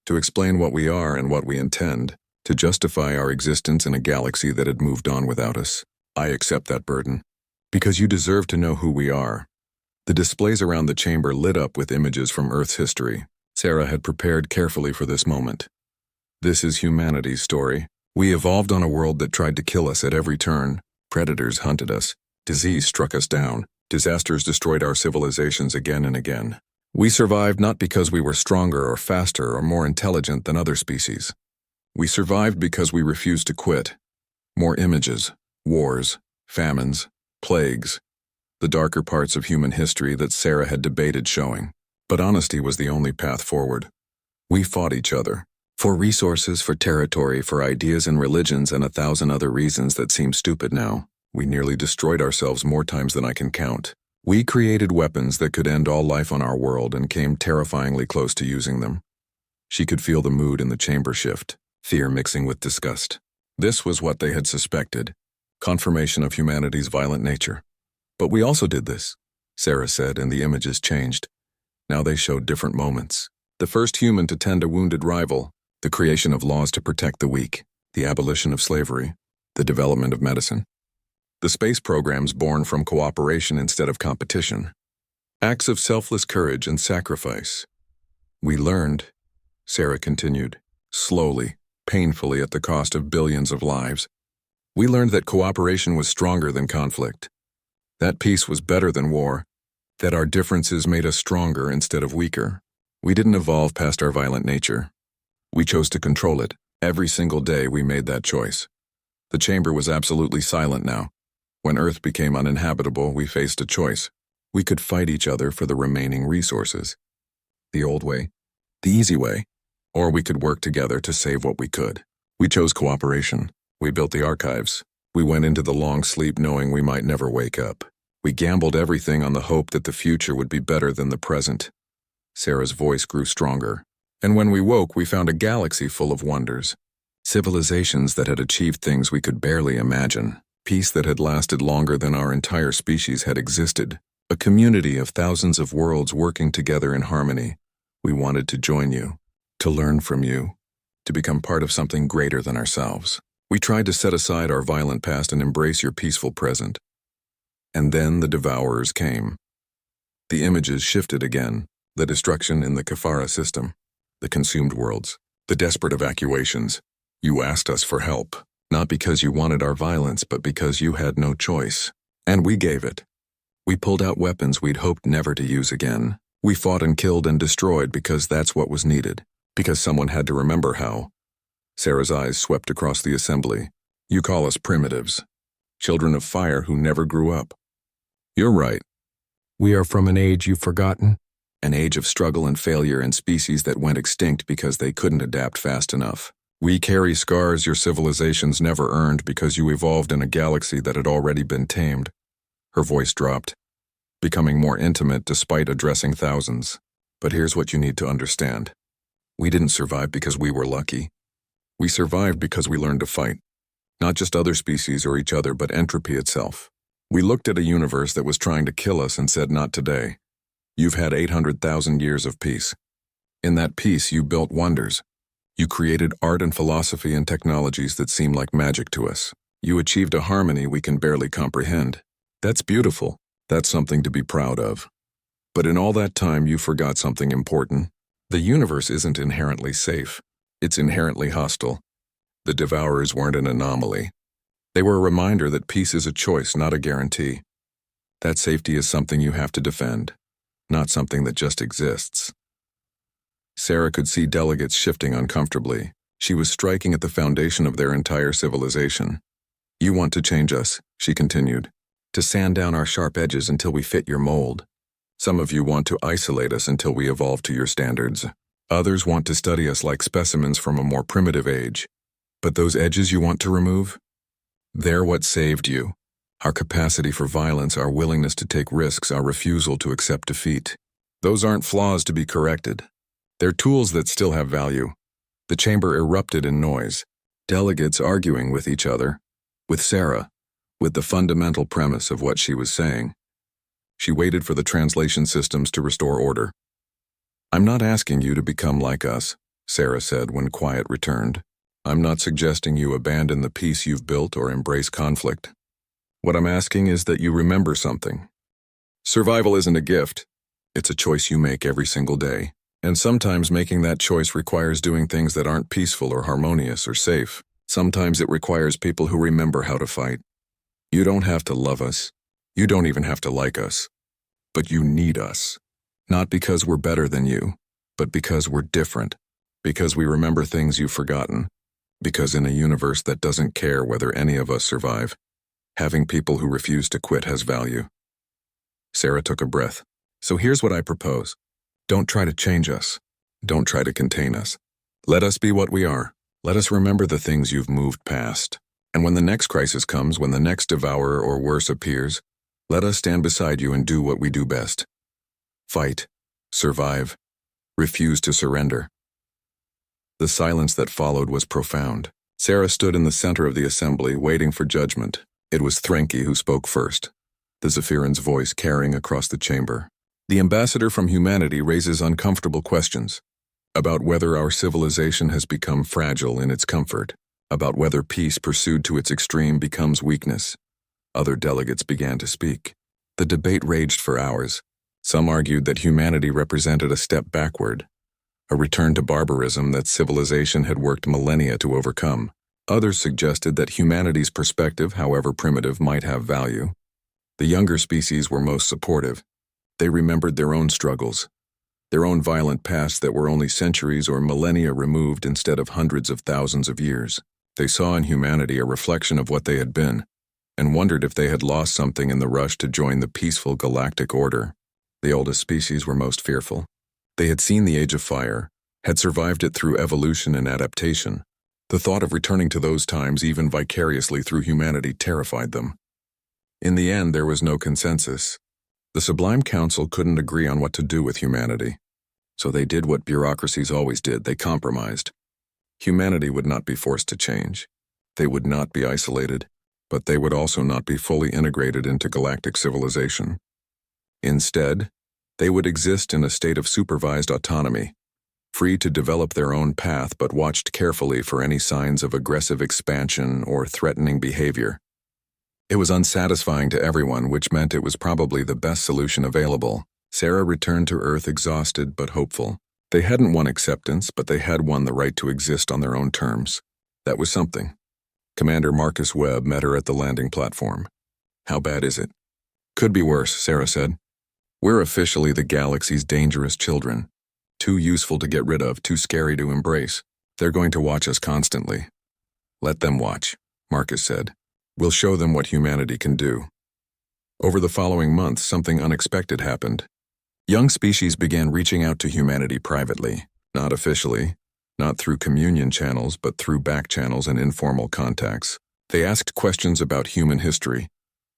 to explain what we are and what we intend, to justify our existence in a galaxy that had moved on without us. I accept that burden, because you deserve to know who we are." The displays around the chamber lit up with images from Earth's history. Sarah had prepared carefully for this moment. "This is humanity's story. We evolved on a world that tried to kill us at every turn. Predators hunted us. Disease struck us down. Disasters destroyed our civilizations again and again. We survived not because we were stronger or faster or more intelligent than other species. We survived because we refused to quit. More images, wars, famines, plagues, the darker parts of human history that Sarah had debated showing. But honesty was the only path forward. We fought each other. For resources, for territory, for ideas and religions, and 1,000 other reasons that seem stupid now. We nearly destroyed ourselves more times than I can count. We created weapons that could end all life on our world and came terrifyingly close to using them." She could feel the mood in the chamber shift, fear mixing with disgust. This was what they had suspected, confirmation of humanity's violent nature. "But we also did this," Sarah said, and the images changed. Now they showed different moments. The first human to tend a wounded rival, the creation of laws to protect the weak, the abolition of slavery, the development of medicine. The space programs born from cooperation instead of competition. Acts of selfless courage and sacrifice. "We learned," Sarah continued, slowly, painfully at the cost of billions of lives. "We learned that cooperation was stronger than conflict. That peace was better than war. That our differences made us stronger instead of weaker. We didn't evolve past our violent nature. We chose to control it, Every single day we made that choice. The chamber was absolutely silent now. When Earth became uninhabitable, we faced a choice. We could fight each other for the remaining resources. The old way, the easy way, or we could work together to save what we could. We chose cooperation. We built the archives. We went into the long sleep knowing we might never wake up. We gambled everything on the hope that the future would be better than the present. Sarah's voice grew stronger. And when we woke, we found a galaxy full of wonders. Civilizations that had achieved things we could barely imagine. Peace that had lasted longer than our entire species had existed. A community of thousands of worlds working together in harmony. We wanted to join you, to learn from you, to become part of something greater than ourselves. We tried to set aside our violent past and embrace your peaceful present. And then the Devourers came. The images shifted again, the destruction in the Kafara system, the consumed worlds, the desperate evacuations. You asked us for help, not because you wanted our violence, but because you had no choice. And we gave it. We pulled out weapons we'd hoped never to use again. We fought and killed and destroyed because that's what was needed, because someone had to remember how. Sarah's eyes swept across the assembly. You call us primitives, children of fire who never grew up. You're right. We are from an age you've forgotten, an age of struggle and failure and species that went extinct because they couldn't adapt fast enough. We carry scars your civilizations never earned because you evolved in a galaxy that had already been tamed. Her voice dropped, becoming more intimate despite addressing thousands. But here's what you need to understand. We didn't survive because we were lucky. We survived because we learned to fight. Not just other species or each other, but entropy itself. We looked at a universe that was trying to kill us and said, not today. You've had 800,000 years of peace. In that peace, you built wonders. You created art and philosophy and technologies that seem like magic to us. You achieved a harmony we can barely comprehend. That's beautiful. That's something to be proud of. But in all that time, you forgot something important. The universe isn't inherently safe. It's inherently hostile. The Devourers weren't an anomaly. They were a reminder that peace is a choice, not a guarantee. That safety is something you have to defend, not something that just exists. Sarah could see delegates shifting uncomfortably. She was striking at the foundation of their entire civilization. You want to change us, she continued, to sand down our sharp edges until we fit your mold. Some of you want to isolate us until we evolve to your standards. Others want to study us like specimens from a more primitive age. But those edges you want to remove? They're what saved you. Our capacity for violence, our willingness to take risks, our refusal to accept defeat. Those aren't flaws to be corrected. They're tools that still have value. The chamber erupted in noise. Delegates arguing with each other, with Sarah, with the fundamental premise of what she was saying. She waited for the translation systems to restore order. I'm not asking you to become like us, Sarah said when quiet returned. I'm not suggesting you abandon the peace you've built or embrace conflict. What I'm asking is that you remember something. Survival isn't a gift. It's a choice you make every single day. And sometimes making that choice requires doing things that aren't peaceful or harmonious or safe. Sometimes it requires people who remember how to fight. You don't have to love us. You don't even have to like us. But you need us. Not because we're better than you, but because we're different. Because we remember things you've forgotten. Because in a universe that doesn't care whether any of us survive, having people who refuse to quit has value. Sarah took a breath. So here's what I propose. Don't try to change us. Don't try to contain us. Let us be what we are. Let us remember the things you've moved past. And when the next crisis comes, when the next devourer or worse appears, let us stand beside you and do what we do best. Fight. Survive. Refuse to surrender. The silence that followed was profound. Sarah stood in the center of the assembly, waiting for judgment. It was Threnke who spoke first, the Zephyrin's voice carrying across the chamber. The ambassador from humanity raises uncomfortable questions about whether our civilization has become fragile in its comfort, about whether peace pursued to its extreme becomes weakness. Other delegates began to speak. The debate raged for hours. Some argued that humanity represented a step backward, a return to barbarism that civilization had worked millennia to overcome. Others suggested that humanity's perspective, however primitive, might have value. The younger species were most supportive. They remembered their own struggles, their own violent past that were only centuries or millennia removed instead of hundreds of thousands of years. They saw in humanity a reflection of what they had been, and wondered if they had lost something in the rush to join the peaceful galactic order. The oldest species were most fearful. They had seen the Age of Fire, had survived it through evolution and adaptation. The thought of returning to those times, even vicariously through humanity, terrified them. In the end, there was no consensus. The Sublime Council couldn't agree on what to do with humanity. So they did what bureaucracies always did: they compromised. Humanity would not be forced to change. They would not be isolated, but they would also not be fully integrated into galactic civilization. Instead, they would exist in a state of supervised autonomy, free to develop their own path but watched carefully for any signs of aggressive expansion or threatening behavior. It was unsatisfying to everyone, which meant it was probably the best solution available. Sarah returned to Earth exhausted but hopeful. They hadn't won acceptance, but they had won the right to exist on their own terms. That was something. Commander Marcus Webb met her at the landing platform. "How bad is it?" "Could be worse," Sarah said. "We're officially the galaxy's dangerous children. Too useful to get rid of, too scary to embrace. They're going to watch us constantly." "Let them watch," Marcus said. "We'll show them what humanity can do." Over the following months, something unexpected happened. Young species began reaching out to humanity privately, not officially, not through communion channels, but through back channels and informal contacts. They asked questions about human history,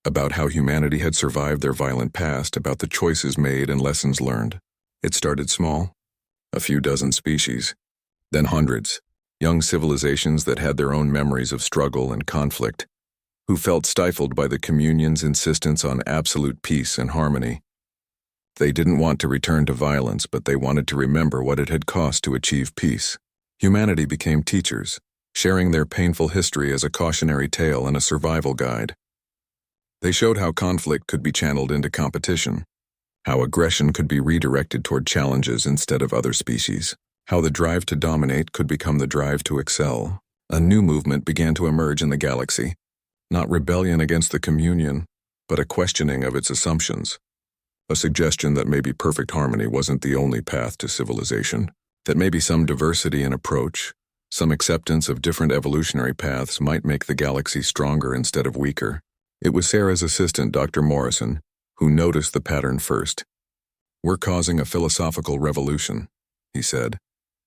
about how humanity had survived their violent past, about the choices made and lessons learned. It started small, a few dozen species, then hundreds, young civilizations that had their own memories of struggle and conflict, who felt stifled by the communion's insistence on absolute peace and harmony. They didn't want to return to violence, but they wanted to remember what it had cost to achieve peace. Humanity became teachers, sharing their painful history as a cautionary tale and a survival guide. They showed how conflict could be channeled into competition, how aggression could be redirected toward challenges instead of other species, how the drive to dominate could become the drive to excel. A new movement began to emerge in the galaxy, not rebellion against the communion, but a questioning of its assumptions. A suggestion that maybe perfect harmony wasn't the only path to civilization, that maybe some diversity in approach, some acceptance of different evolutionary paths might make the galaxy stronger instead of weaker. It was Sarah's assistant, Dr. Morrison, who noticed the pattern first. "We're causing a philosophical revolution," he said,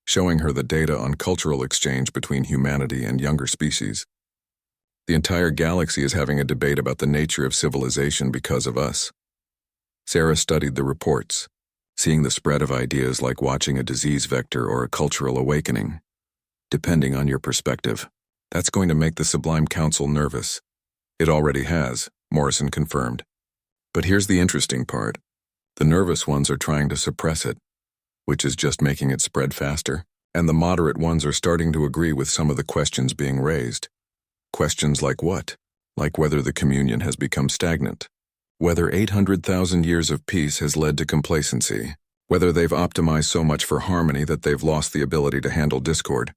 showing her the data on cultural exchange between humanity and younger species. "The entire galaxy is having a debate about the nature of civilization because of us." Sarah studied the reports, seeing the spread of ideas like watching a disease vector or a cultural awakening. Depending on your perspective, that's going to make the Sublime Council nervous. "It already has," Morrison confirmed. "But here's the interesting part. The nervous ones are trying to suppress it, which is just making it spread faster. And the moderate ones are starting to agree with some of the questions being raised. Questions like what? Like whether the communion has become stagnant, whether 800,000 years of peace has led to complacency, whether they've optimized so much for harmony that they've lost the ability to handle discord."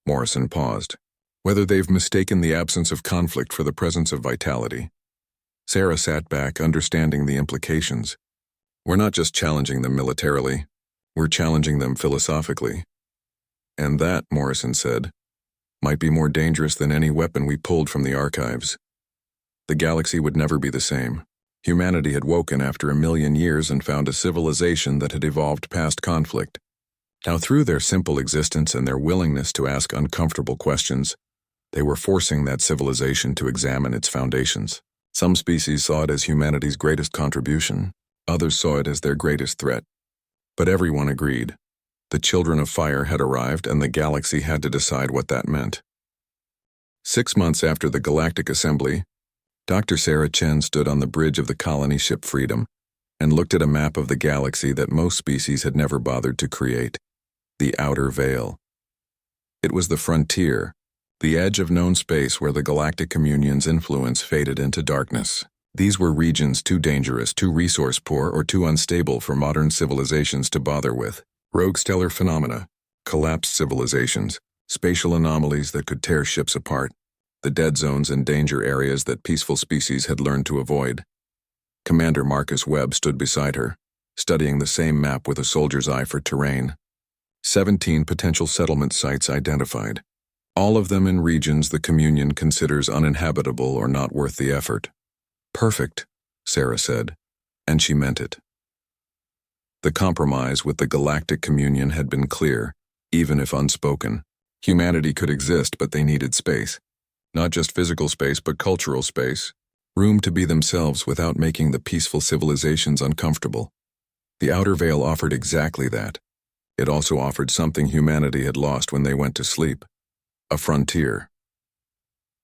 Morrison paused. "Whether they've mistaken the absence of conflict for the presence of vitality." Sarah sat back, understanding the implications. "We're not just challenging them militarily, we're challenging them philosophically. And that," Morrison said, "might be more dangerous than any weapon we pulled from the archives. The galaxy would never be the same. Humanity had woken after 1,000,000 years and found a civilization that had evolved past conflict. Now, through their simple existence and their willingness to ask uncomfortable questions, they were forcing that civilization to examine its foundations. Some species saw it as humanity's greatest contribution, others saw it as their greatest threat. But everyone agreed. The children of fire had arrived, and the galaxy had to decide what that meant. 6 months after the Galactic Assembly, Dr. Sarah Chen stood on the bridge of the colony ship Freedom and looked at a map of the galaxy that most species had never bothered to create: the Outer Veil. It was the frontier, the edge of known space where the galactic communion's influence faded into darkness. These were regions too dangerous, too resource-poor, or too unstable for modern civilizations to bother with. Rogue stellar phenomena, collapsed civilizations, spatial anomalies that could tear ships apart, the dead zones and danger areas that peaceful species had learned to avoid. Commander Marcus Webb stood beside her. studying the same map with a soldier's eye for terrain. 17 potential settlement sites identified, all of them in regions the Communion considers uninhabitable or not worth the effort. Perfect, Sarah said, and she meant it. The compromise with the Galactic Communion had been clear, even if unspoken. Humanity could exist, but they needed space. Not just physical space, but cultural space. Room to be themselves without making the peaceful civilizations uncomfortable. The Outer Veil offered exactly that. It also offered something humanity had lost when they went to sleep. A frontier.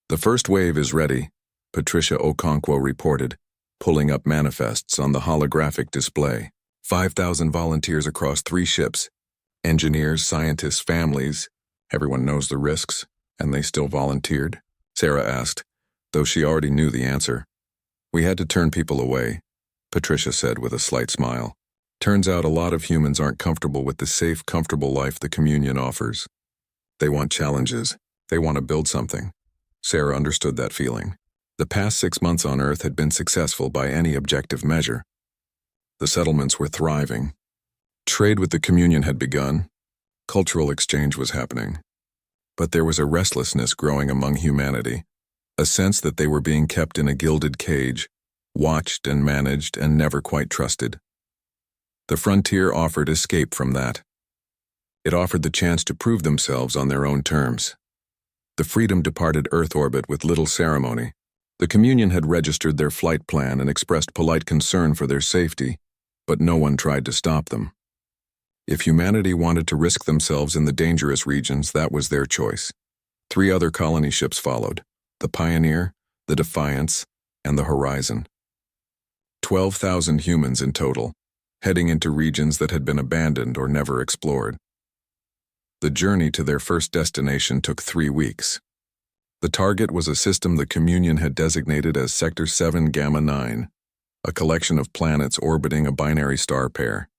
The first wave is ready, Patricia Okonkwo reported, pulling up manifests on the holographic display. 5,000 volunteers across 3 ships. Engineers, scientists, families. Everyone knows the risks, and they still volunteered? Sarah asked, though she already knew the answer. We had to turn people away, Patricia said with a slight smile. Turns out a lot of humans aren't comfortable with the safe, comfortable life the Communion offers. They want challenges. They want to build something. Sarah understood that feeling. The past 6 months on Earth had been successful by any objective measure. The settlements were thriving. Trade with the Communion had begun. Cultural exchange was happening. But there was a restlessness growing among humanity, a sense that they were being kept in a gilded cage, watched and managed and never quite trusted. The frontier offered escape from that. It offered the chance to prove themselves on their own terms. The Freedom departed Earth orbit with little ceremony. The Communion had registered their flight plan and expressed polite concern for their safety, but no one tried to stop them. If humanity wanted to risk themselves in the dangerous regions, that was their choice. 3 other colony ships followed: the Pioneer, the Defiance, and the Horizon. 12,000 humans in total, heading into regions that had been abandoned or never explored. The journey to their first destination took 3 weeks. The target was a system the Communion had designated as Sector 7 Gamma 9, a collection of planets orbiting a binary star pair.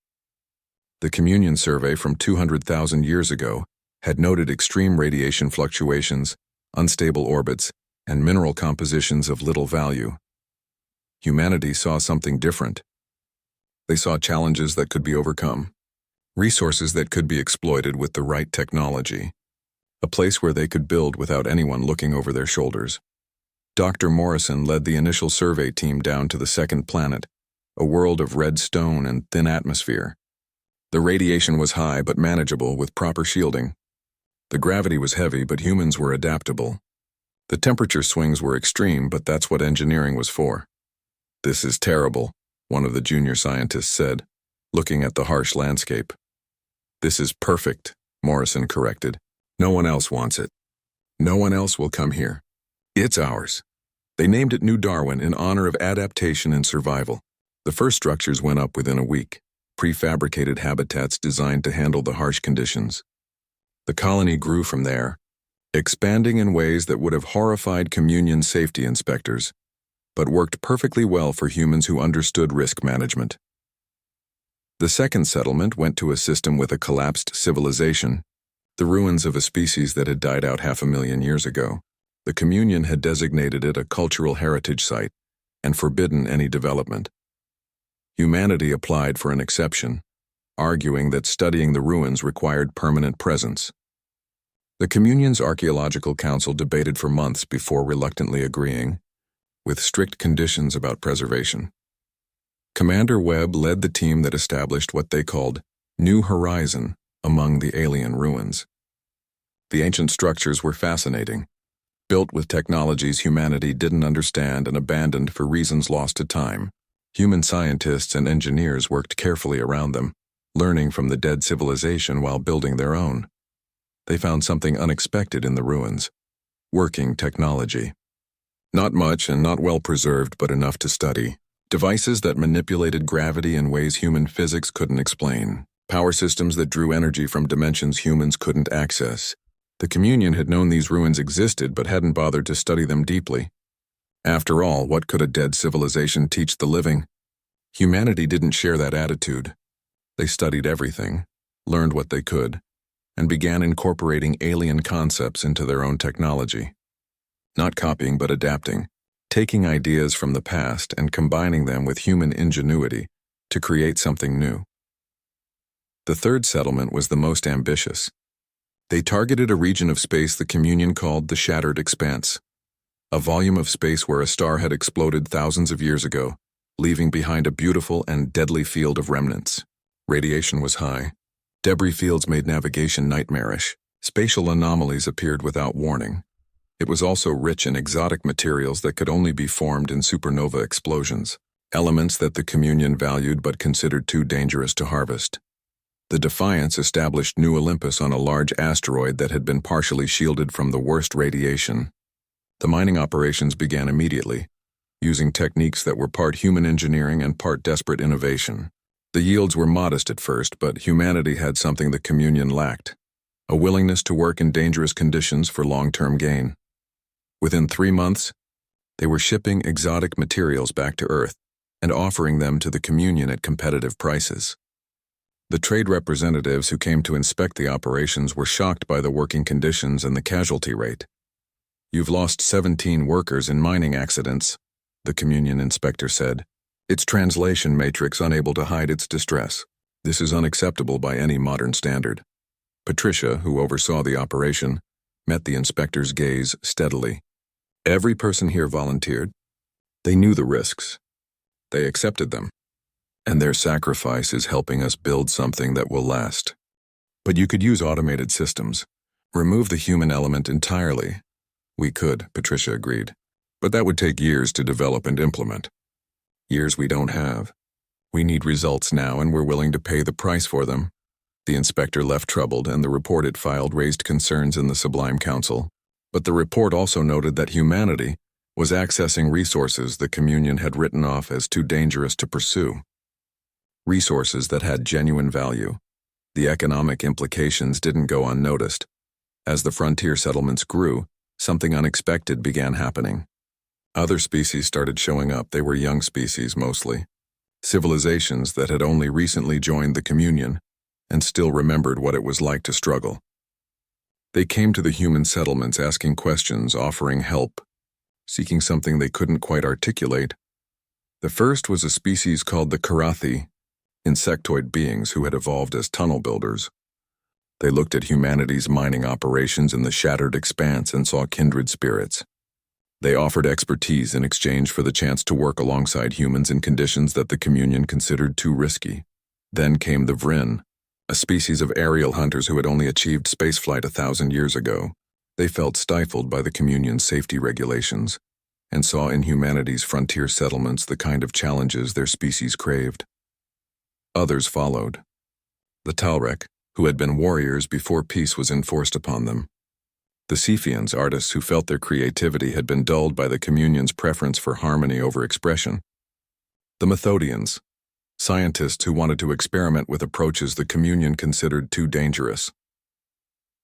The Communion survey from 200,000 years ago had noted extreme radiation fluctuations, unstable orbits, and mineral compositions of little value. Humanity saw something different. They saw challenges that could be overcome, resources that could be exploited with the right technology, a place where they could build without anyone looking over their shoulders. Dr. Morrison led the initial survey team down to the second planet, a world of red stone and thin atmosphere. The radiation was high but manageable with proper shielding. The gravity was heavy, but humans were adaptable. The temperature swings were extreme, but that's what engineering was for. "This is terrible," one of the junior scientists said, looking at the harsh landscape. "This is perfect," Morrison corrected. "No one else wants it. No one else will come here. It's ours." They named it New Darwin in honor of adaptation and survival. The first structures went up within a week, prefabricated habitats designed to handle the harsh conditions. The colony grew from there, expanding in ways that would have horrified Communion safety inspectors, but worked perfectly well for humans who understood risk management. The second settlement went to a system with a collapsed civilization, the ruins of a species that had died out 500,000 years ago. The Communion had designated it a cultural heritage site and forbidden any development. Humanity applied for an exception, arguing that studying the ruins required permanent presence. The Communion's Archaeological Council debated for months before reluctantly agreeing, with strict conditions about preservation. Commander Webb led the team that established what they called New Horizon among the alien ruins. The ancient structures were fascinating, built with technologies humanity didn't understand and abandoned for reasons lost to time. Human scientists and engineers worked carefully around them, learning from the dead civilization while building their own. They found something unexpected in the ruins: working technology. Not much and not well preserved, but enough to study. Devices that manipulated gravity in ways human physics couldn't explain. Power systems that drew energy from dimensions humans couldn't access. The Communion had known these ruins existed but hadn't bothered to study them deeply. After all, what could a dead civilization teach the living? Humanity didn't share that attitude. They studied everything, learned what they could, and began incorporating alien concepts into their own technology. Not copying but adapting, taking ideas from the past and combining them with human ingenuity to create something new. The third settlement was the most ambitious. They targeted a region of space the Communion called the Shattered Expanse, a volume of space where a star had exploded thousands of years ago, leaving behind a beautiful and deadly field of remnants. Radiation was high. Debris fields made navigation nightmarish. Spatial anomalies appeared without warning. It was also rich in exotic materials that could only be formed in supernova explosions, elements that the Communion valued but considered too dangerous to harvest. The Defiance established New Olympus on a large asteroid that had been partially shielded from the worst radiation. The mining operations began immediately, using techniques that were part human engineering and part desperate innovation. The yields were modest at first, but humanity had something the Communion lacked: a willingness to work in dangerous conditions for long-term gain. Within 3 months, they were shipping exotic materials back to Earth and offering them to the Communion at competitive prices. The trade representatives who came to inspect the operations were shocked by the working conditions and the casualty rate. "You've lost 17 workers in mining accidents," the Communion inspector said, its translation matrix unable to hide its distress. "This is unacceptable by any modern standard." Patricia, who oversaw the operation, met the inspector's gaze steadily. Every person here volunteered. They knew the risks. They accepted them. And their sacrifice is helping us build something that will last. But you could use automated systems. Remove the human element entirely. We could, Patricia agreed. But that would take years to develop and implement. Years we don't have. We need results now, and we're willing to pay the price for them. The inspector left troubled, and the report it filed raised concerns in the Sublime Council. But the report also noted that humanity was accessing resources the Communion had written off as too dangerous to pursue. Resources that had genuine value. The economic implications didn't go unnoticed. As the frontier settlements grew, something unexpected began happening. Other species started showing up. They were young species mostly. Civilizations that had only recently joined the Communion and still remembered what it was like to struggle. They came to the human settlements asking questions, offering help, seeking something they couldn't quite articulate. The first was a species called the Karathi, insectoid beings who had evolved as tunnel builders. They looked at humanity's mining operations in the Shattered Expanse and saw kindred spirits. They offered expertise in exchange for the chance to work alongside humans in conditions that the Communion considered too risky. Then came the Vryn, a species of aerial hunters who had only achieved spaceflight 1,000 years ago. They felt stifled by the Communion's safety regulations and saw in humanity's frontier settlements the kind of challenges their species craved. Others followed. The Talrek, who had been warriors before peace was enforced upon them. The Cephians, artists who felt their creativity had been dulled by the Communion's preference for harmony over expression. The Methodians, scientists who wanted to experiment with approaches the Communion considered too dangerous.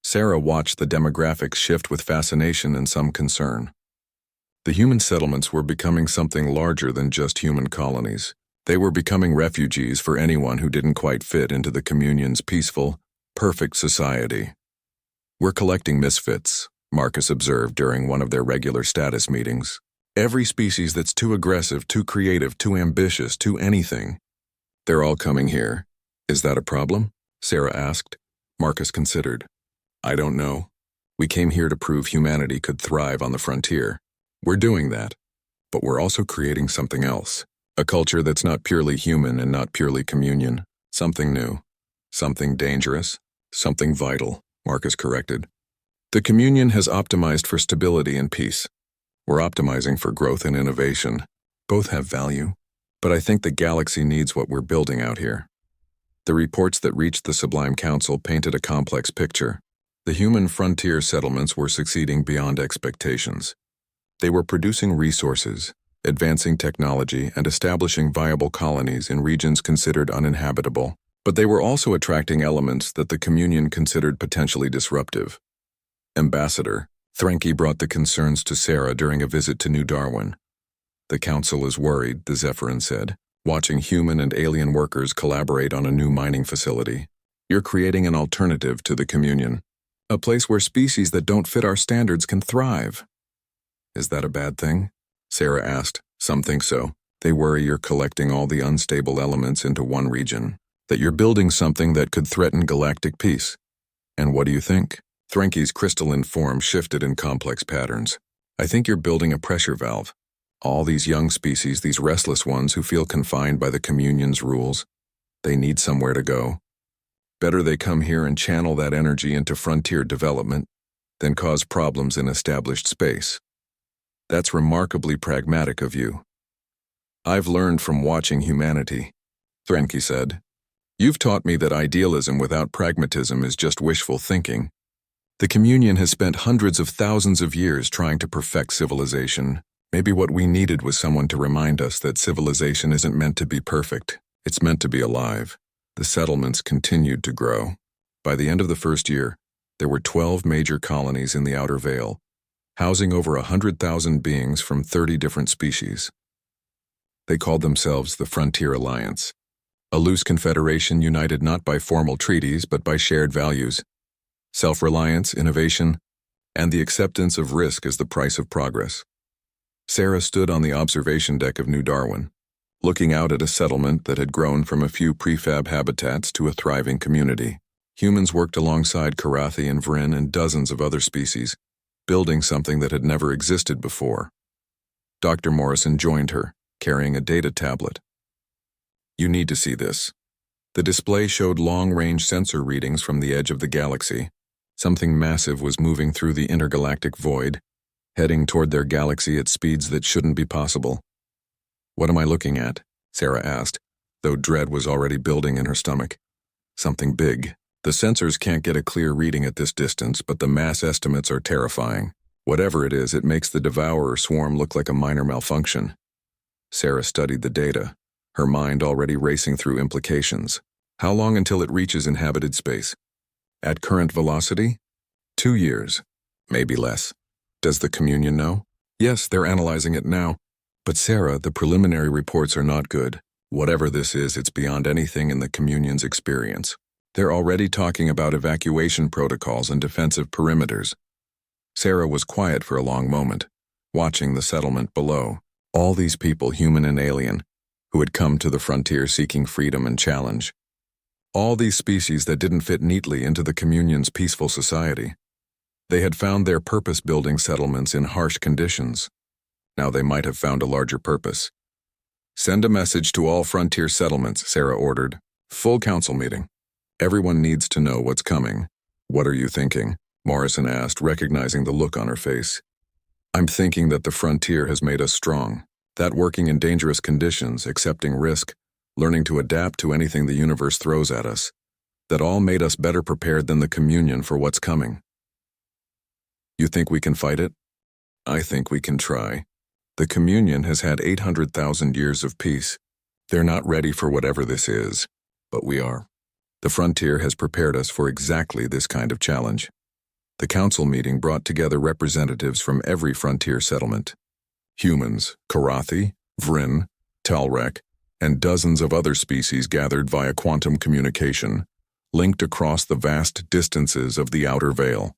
Sarah watched the demographics shift with fascination and some concern. The human settlements were becoming something larger than just human colonies. They were becoming refugees for anyone who didn't quite fit into the Communion's peaceful, perfect society. "We're collecting misfits," Marcus observed during one of their regular status meetings. "Every species that's too aggressive, too creative, too ambitious, too anything. They're all coming here. Is that a problem?" Sarah asked. Marcus considered. "I don't know. We came here to prove humanity could thrive on the frontier. We're doing that, but we're also creating something else. A culture that's not purely human and not purely Communion. Something new. Something dangerous. Something vital," Marcus corrected. "The Communion has optimized for stability and peace. We're optimizing for growth and innovation. Both have value, but I think the galaxy needs what we're building out here." The reports that reached the Sublime Council painted a complex picture. The human frontier settlements were succeeding beyond expectations. They were producing resources, advancing technology, and establishing viable colonies in regions considered uninhabitable. But they were also attracting elements that the Communion considered potentially disruptive. Ambassador Threnke brought the concerns to Sarah during a visit to New Darwin. "The Council is worried," the Zephyrin said, "watching human and alien workers collaborate on a new mining facility. You're creating an alternative to the Communion, a place where species that don't fit our standards can thrive." "Is that a bad thing?" Sarah asked. "Some think so. They worry you're collecting all the unstable elements into one region, that you're building something that could threaten galactic peace. And what do you think? Threnke's crystalline form shifted in complex patterns. I think you're building a pressure valve. All these young species, these restless ones who feel confined by the Communion's rules, they need somewhere to go. Better they come here and channel that energy into frontier development than cause problems in established space. That's remarkably pragmatic of you. I've learned from watching humanity, Threnke said. You've taught me that idealism without pragmatism is just wishful thinking. The Communion has spent hundreds of thousands of years trying to perfect civilization. Maybe what we needed was someone to remind us that civilization isn't meant to be perfect. It's meant to be alive. The settlements continued to grow. By the end of the first year, there were 12 major colonies in the Outer Veil, housing over 100,000 beings from 30 different species. They called themselves the Frontier Alliance, a loose confederation united not by formal treaties but by shared values, self-reliance, innovation, and the acceptance of risk as the price of progress. Sarah stood on the observation deck of New Darwin, looking out at a settlement that had grown from a few prefab habitats to a thriving community. Humans worked alongside Karathi and Vryn and dozens of other species, building something that had never existed before. Dr. Morrison joined her, carrying a data tablet. You need to see this. The display showed long-range sensor readings from the edge of the galaxy. Something massive was moving through the intergalactic void, heading toward their galaxy at speeds that shouldn't be possible. What am I looking at? Sarah asked, though dread was already building in her stomach. Something big. The sensors can't get a clear reading at this distance, but the mass estimates are terrifying. Whatever it is, it makes the Devourer swarm look like a minor malfunction. Sarah studied the data, her mind already racing through implications. How long until it reaches inhabited space? At current velocity? 2 years. Maybe less. Does the Communion know? Yes, they're analyzing it now. But Sarah, the preliminary reports are not good. Whatever this is, it's beyond anything in the Communion's experience. They're already talking about evacuation protocols and defensive perimeters. Sarah was quiet for a long moment, watching the settlement below. All these people, human and alien, who had come to the frontier seeking freedom and challenge. All these species that didn't fit neatly into the Communion's peaceful society. They had found their purpose-building settlements in harsh conditions. Now they might have found a larger purpose. Send a message to all frontier settlements, Sarah ordered. Full council meeting. Everyone needs to know what's coming. What are you thinking? Morrison asked, recognizing the look on her face. I'm thinking that the frontier has made us strong. That working in dangerous conditions, accepting risk, learning to adapt to anything the universe throws at us, that all made us better prepared than the Communion for what's coming. You think we can fight it? I think we can try. The Communion has had 800,000 years of peace. They're not ready for whatever this is, but we are. The frontier has prepared us for exactly this kind of challenge. The council meeting brought together representatives from every frontier settlement. Humans, Karathi, Vryn, Talrek, and dozens of other species gathered via quantum communication, linked across the vast distances of the Outer Veil.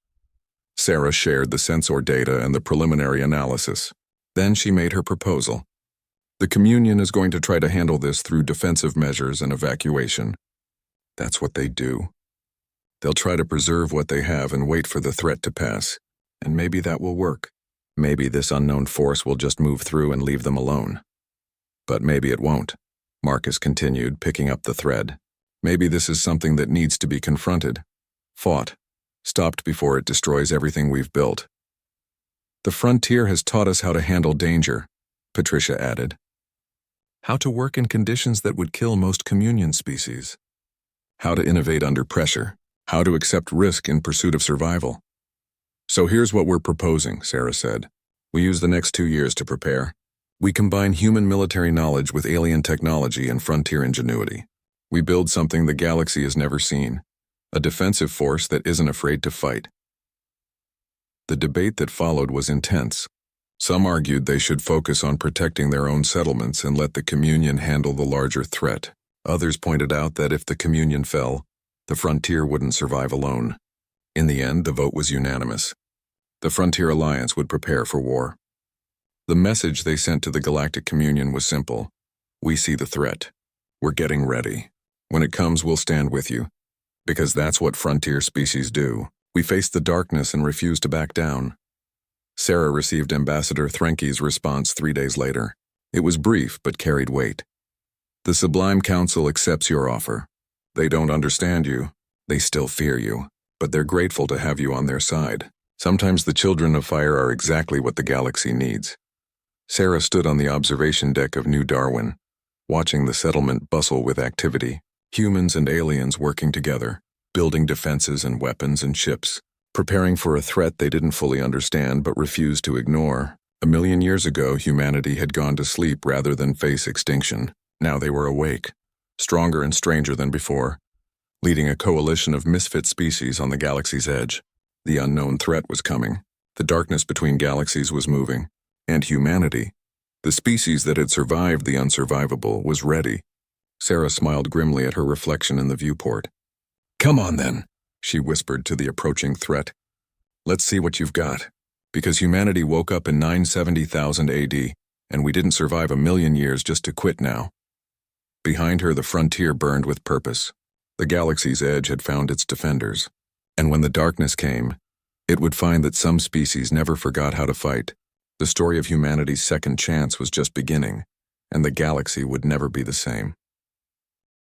Sarah shared the sensor data and the preliminary analysis. Then she made her proposal. The Communion is going to try to handle this through defensive measures and evacuation. That's what they do. They'll try to preserve what they have and wait for the threat to pass. And maybe that will work. Maybe this unknown force will just move through and leave them alone. But maybe it won't. Marcus continued, picking up the thread. Maybe this is something that needs to be confronted, fought, stopped before it destroys everything we've built. The frontier has taught us how to handle danger, Patricia added. How to work in conditions that would kill most Communion species. How to innovate under pressure. How to accept risk in pursuit of survival. So here's what we're proposing, Sarah said. We use the next 2 years to prepare. We combine human military knowledge with alien technology and frontier ingenuity. We build something the galaxy has never seen. A defensive force that isn't afraid to fight. The debate that followed was intense. Some argued they should focus on protecting their own settlements and let the Communion handle the larger threat. Others pointed out that if the Communion fell, the frontier wouldn't survive alone. In the end, the vote was unanimous. The Frontier Alliance would prepare for war. The message they sent to the Galactic Communion was simple. We see the threat. We're getting ready. When it comes, we'll stand with you. Because that's what frontier species do. We face the darkness and refuse to back down. Sarah received Ambassador Threnke's response 3 days later. It was brief but carried weight. The Sublime Council accepts your offer. They don't understand you. They still fear you. But they're grateful to have you on their side. Sometimes the Children of Fire are exactly what the galaxy needs. Sarah stood on the observation deck of New Darwin, watching the settlement bustle with activity. Humans and aliens working together, building defenses and weapons and ships, preparing for a threat they didn't fully understand but refused to ignore. 1,000,000 years ago, humanity had gone to sleep rather than face extinction. Now they were awake, stronger and stranger than before, leading a coalition of misfit species on the galaxy's edge. The unknown threat was coming. The darkness between galaxies was moving. And humanity, the species that had survived the unsurvivable, was ready. Sarah smiled grimly at her reflection in the viewport. Come on then, she whispered to the approaching threat. Let's see what you've got. Because humanity woke up in 970,000 AD, and we didn't survive 1,000,000 years just to quit now. Behind her, the frontier burned with purpose. The galaxy's edge had found its defenders. And when the darkness came, it would find that some species never forgot how to fight. The story of humanity's second chance was just beginning, and the galaxy would never be the same.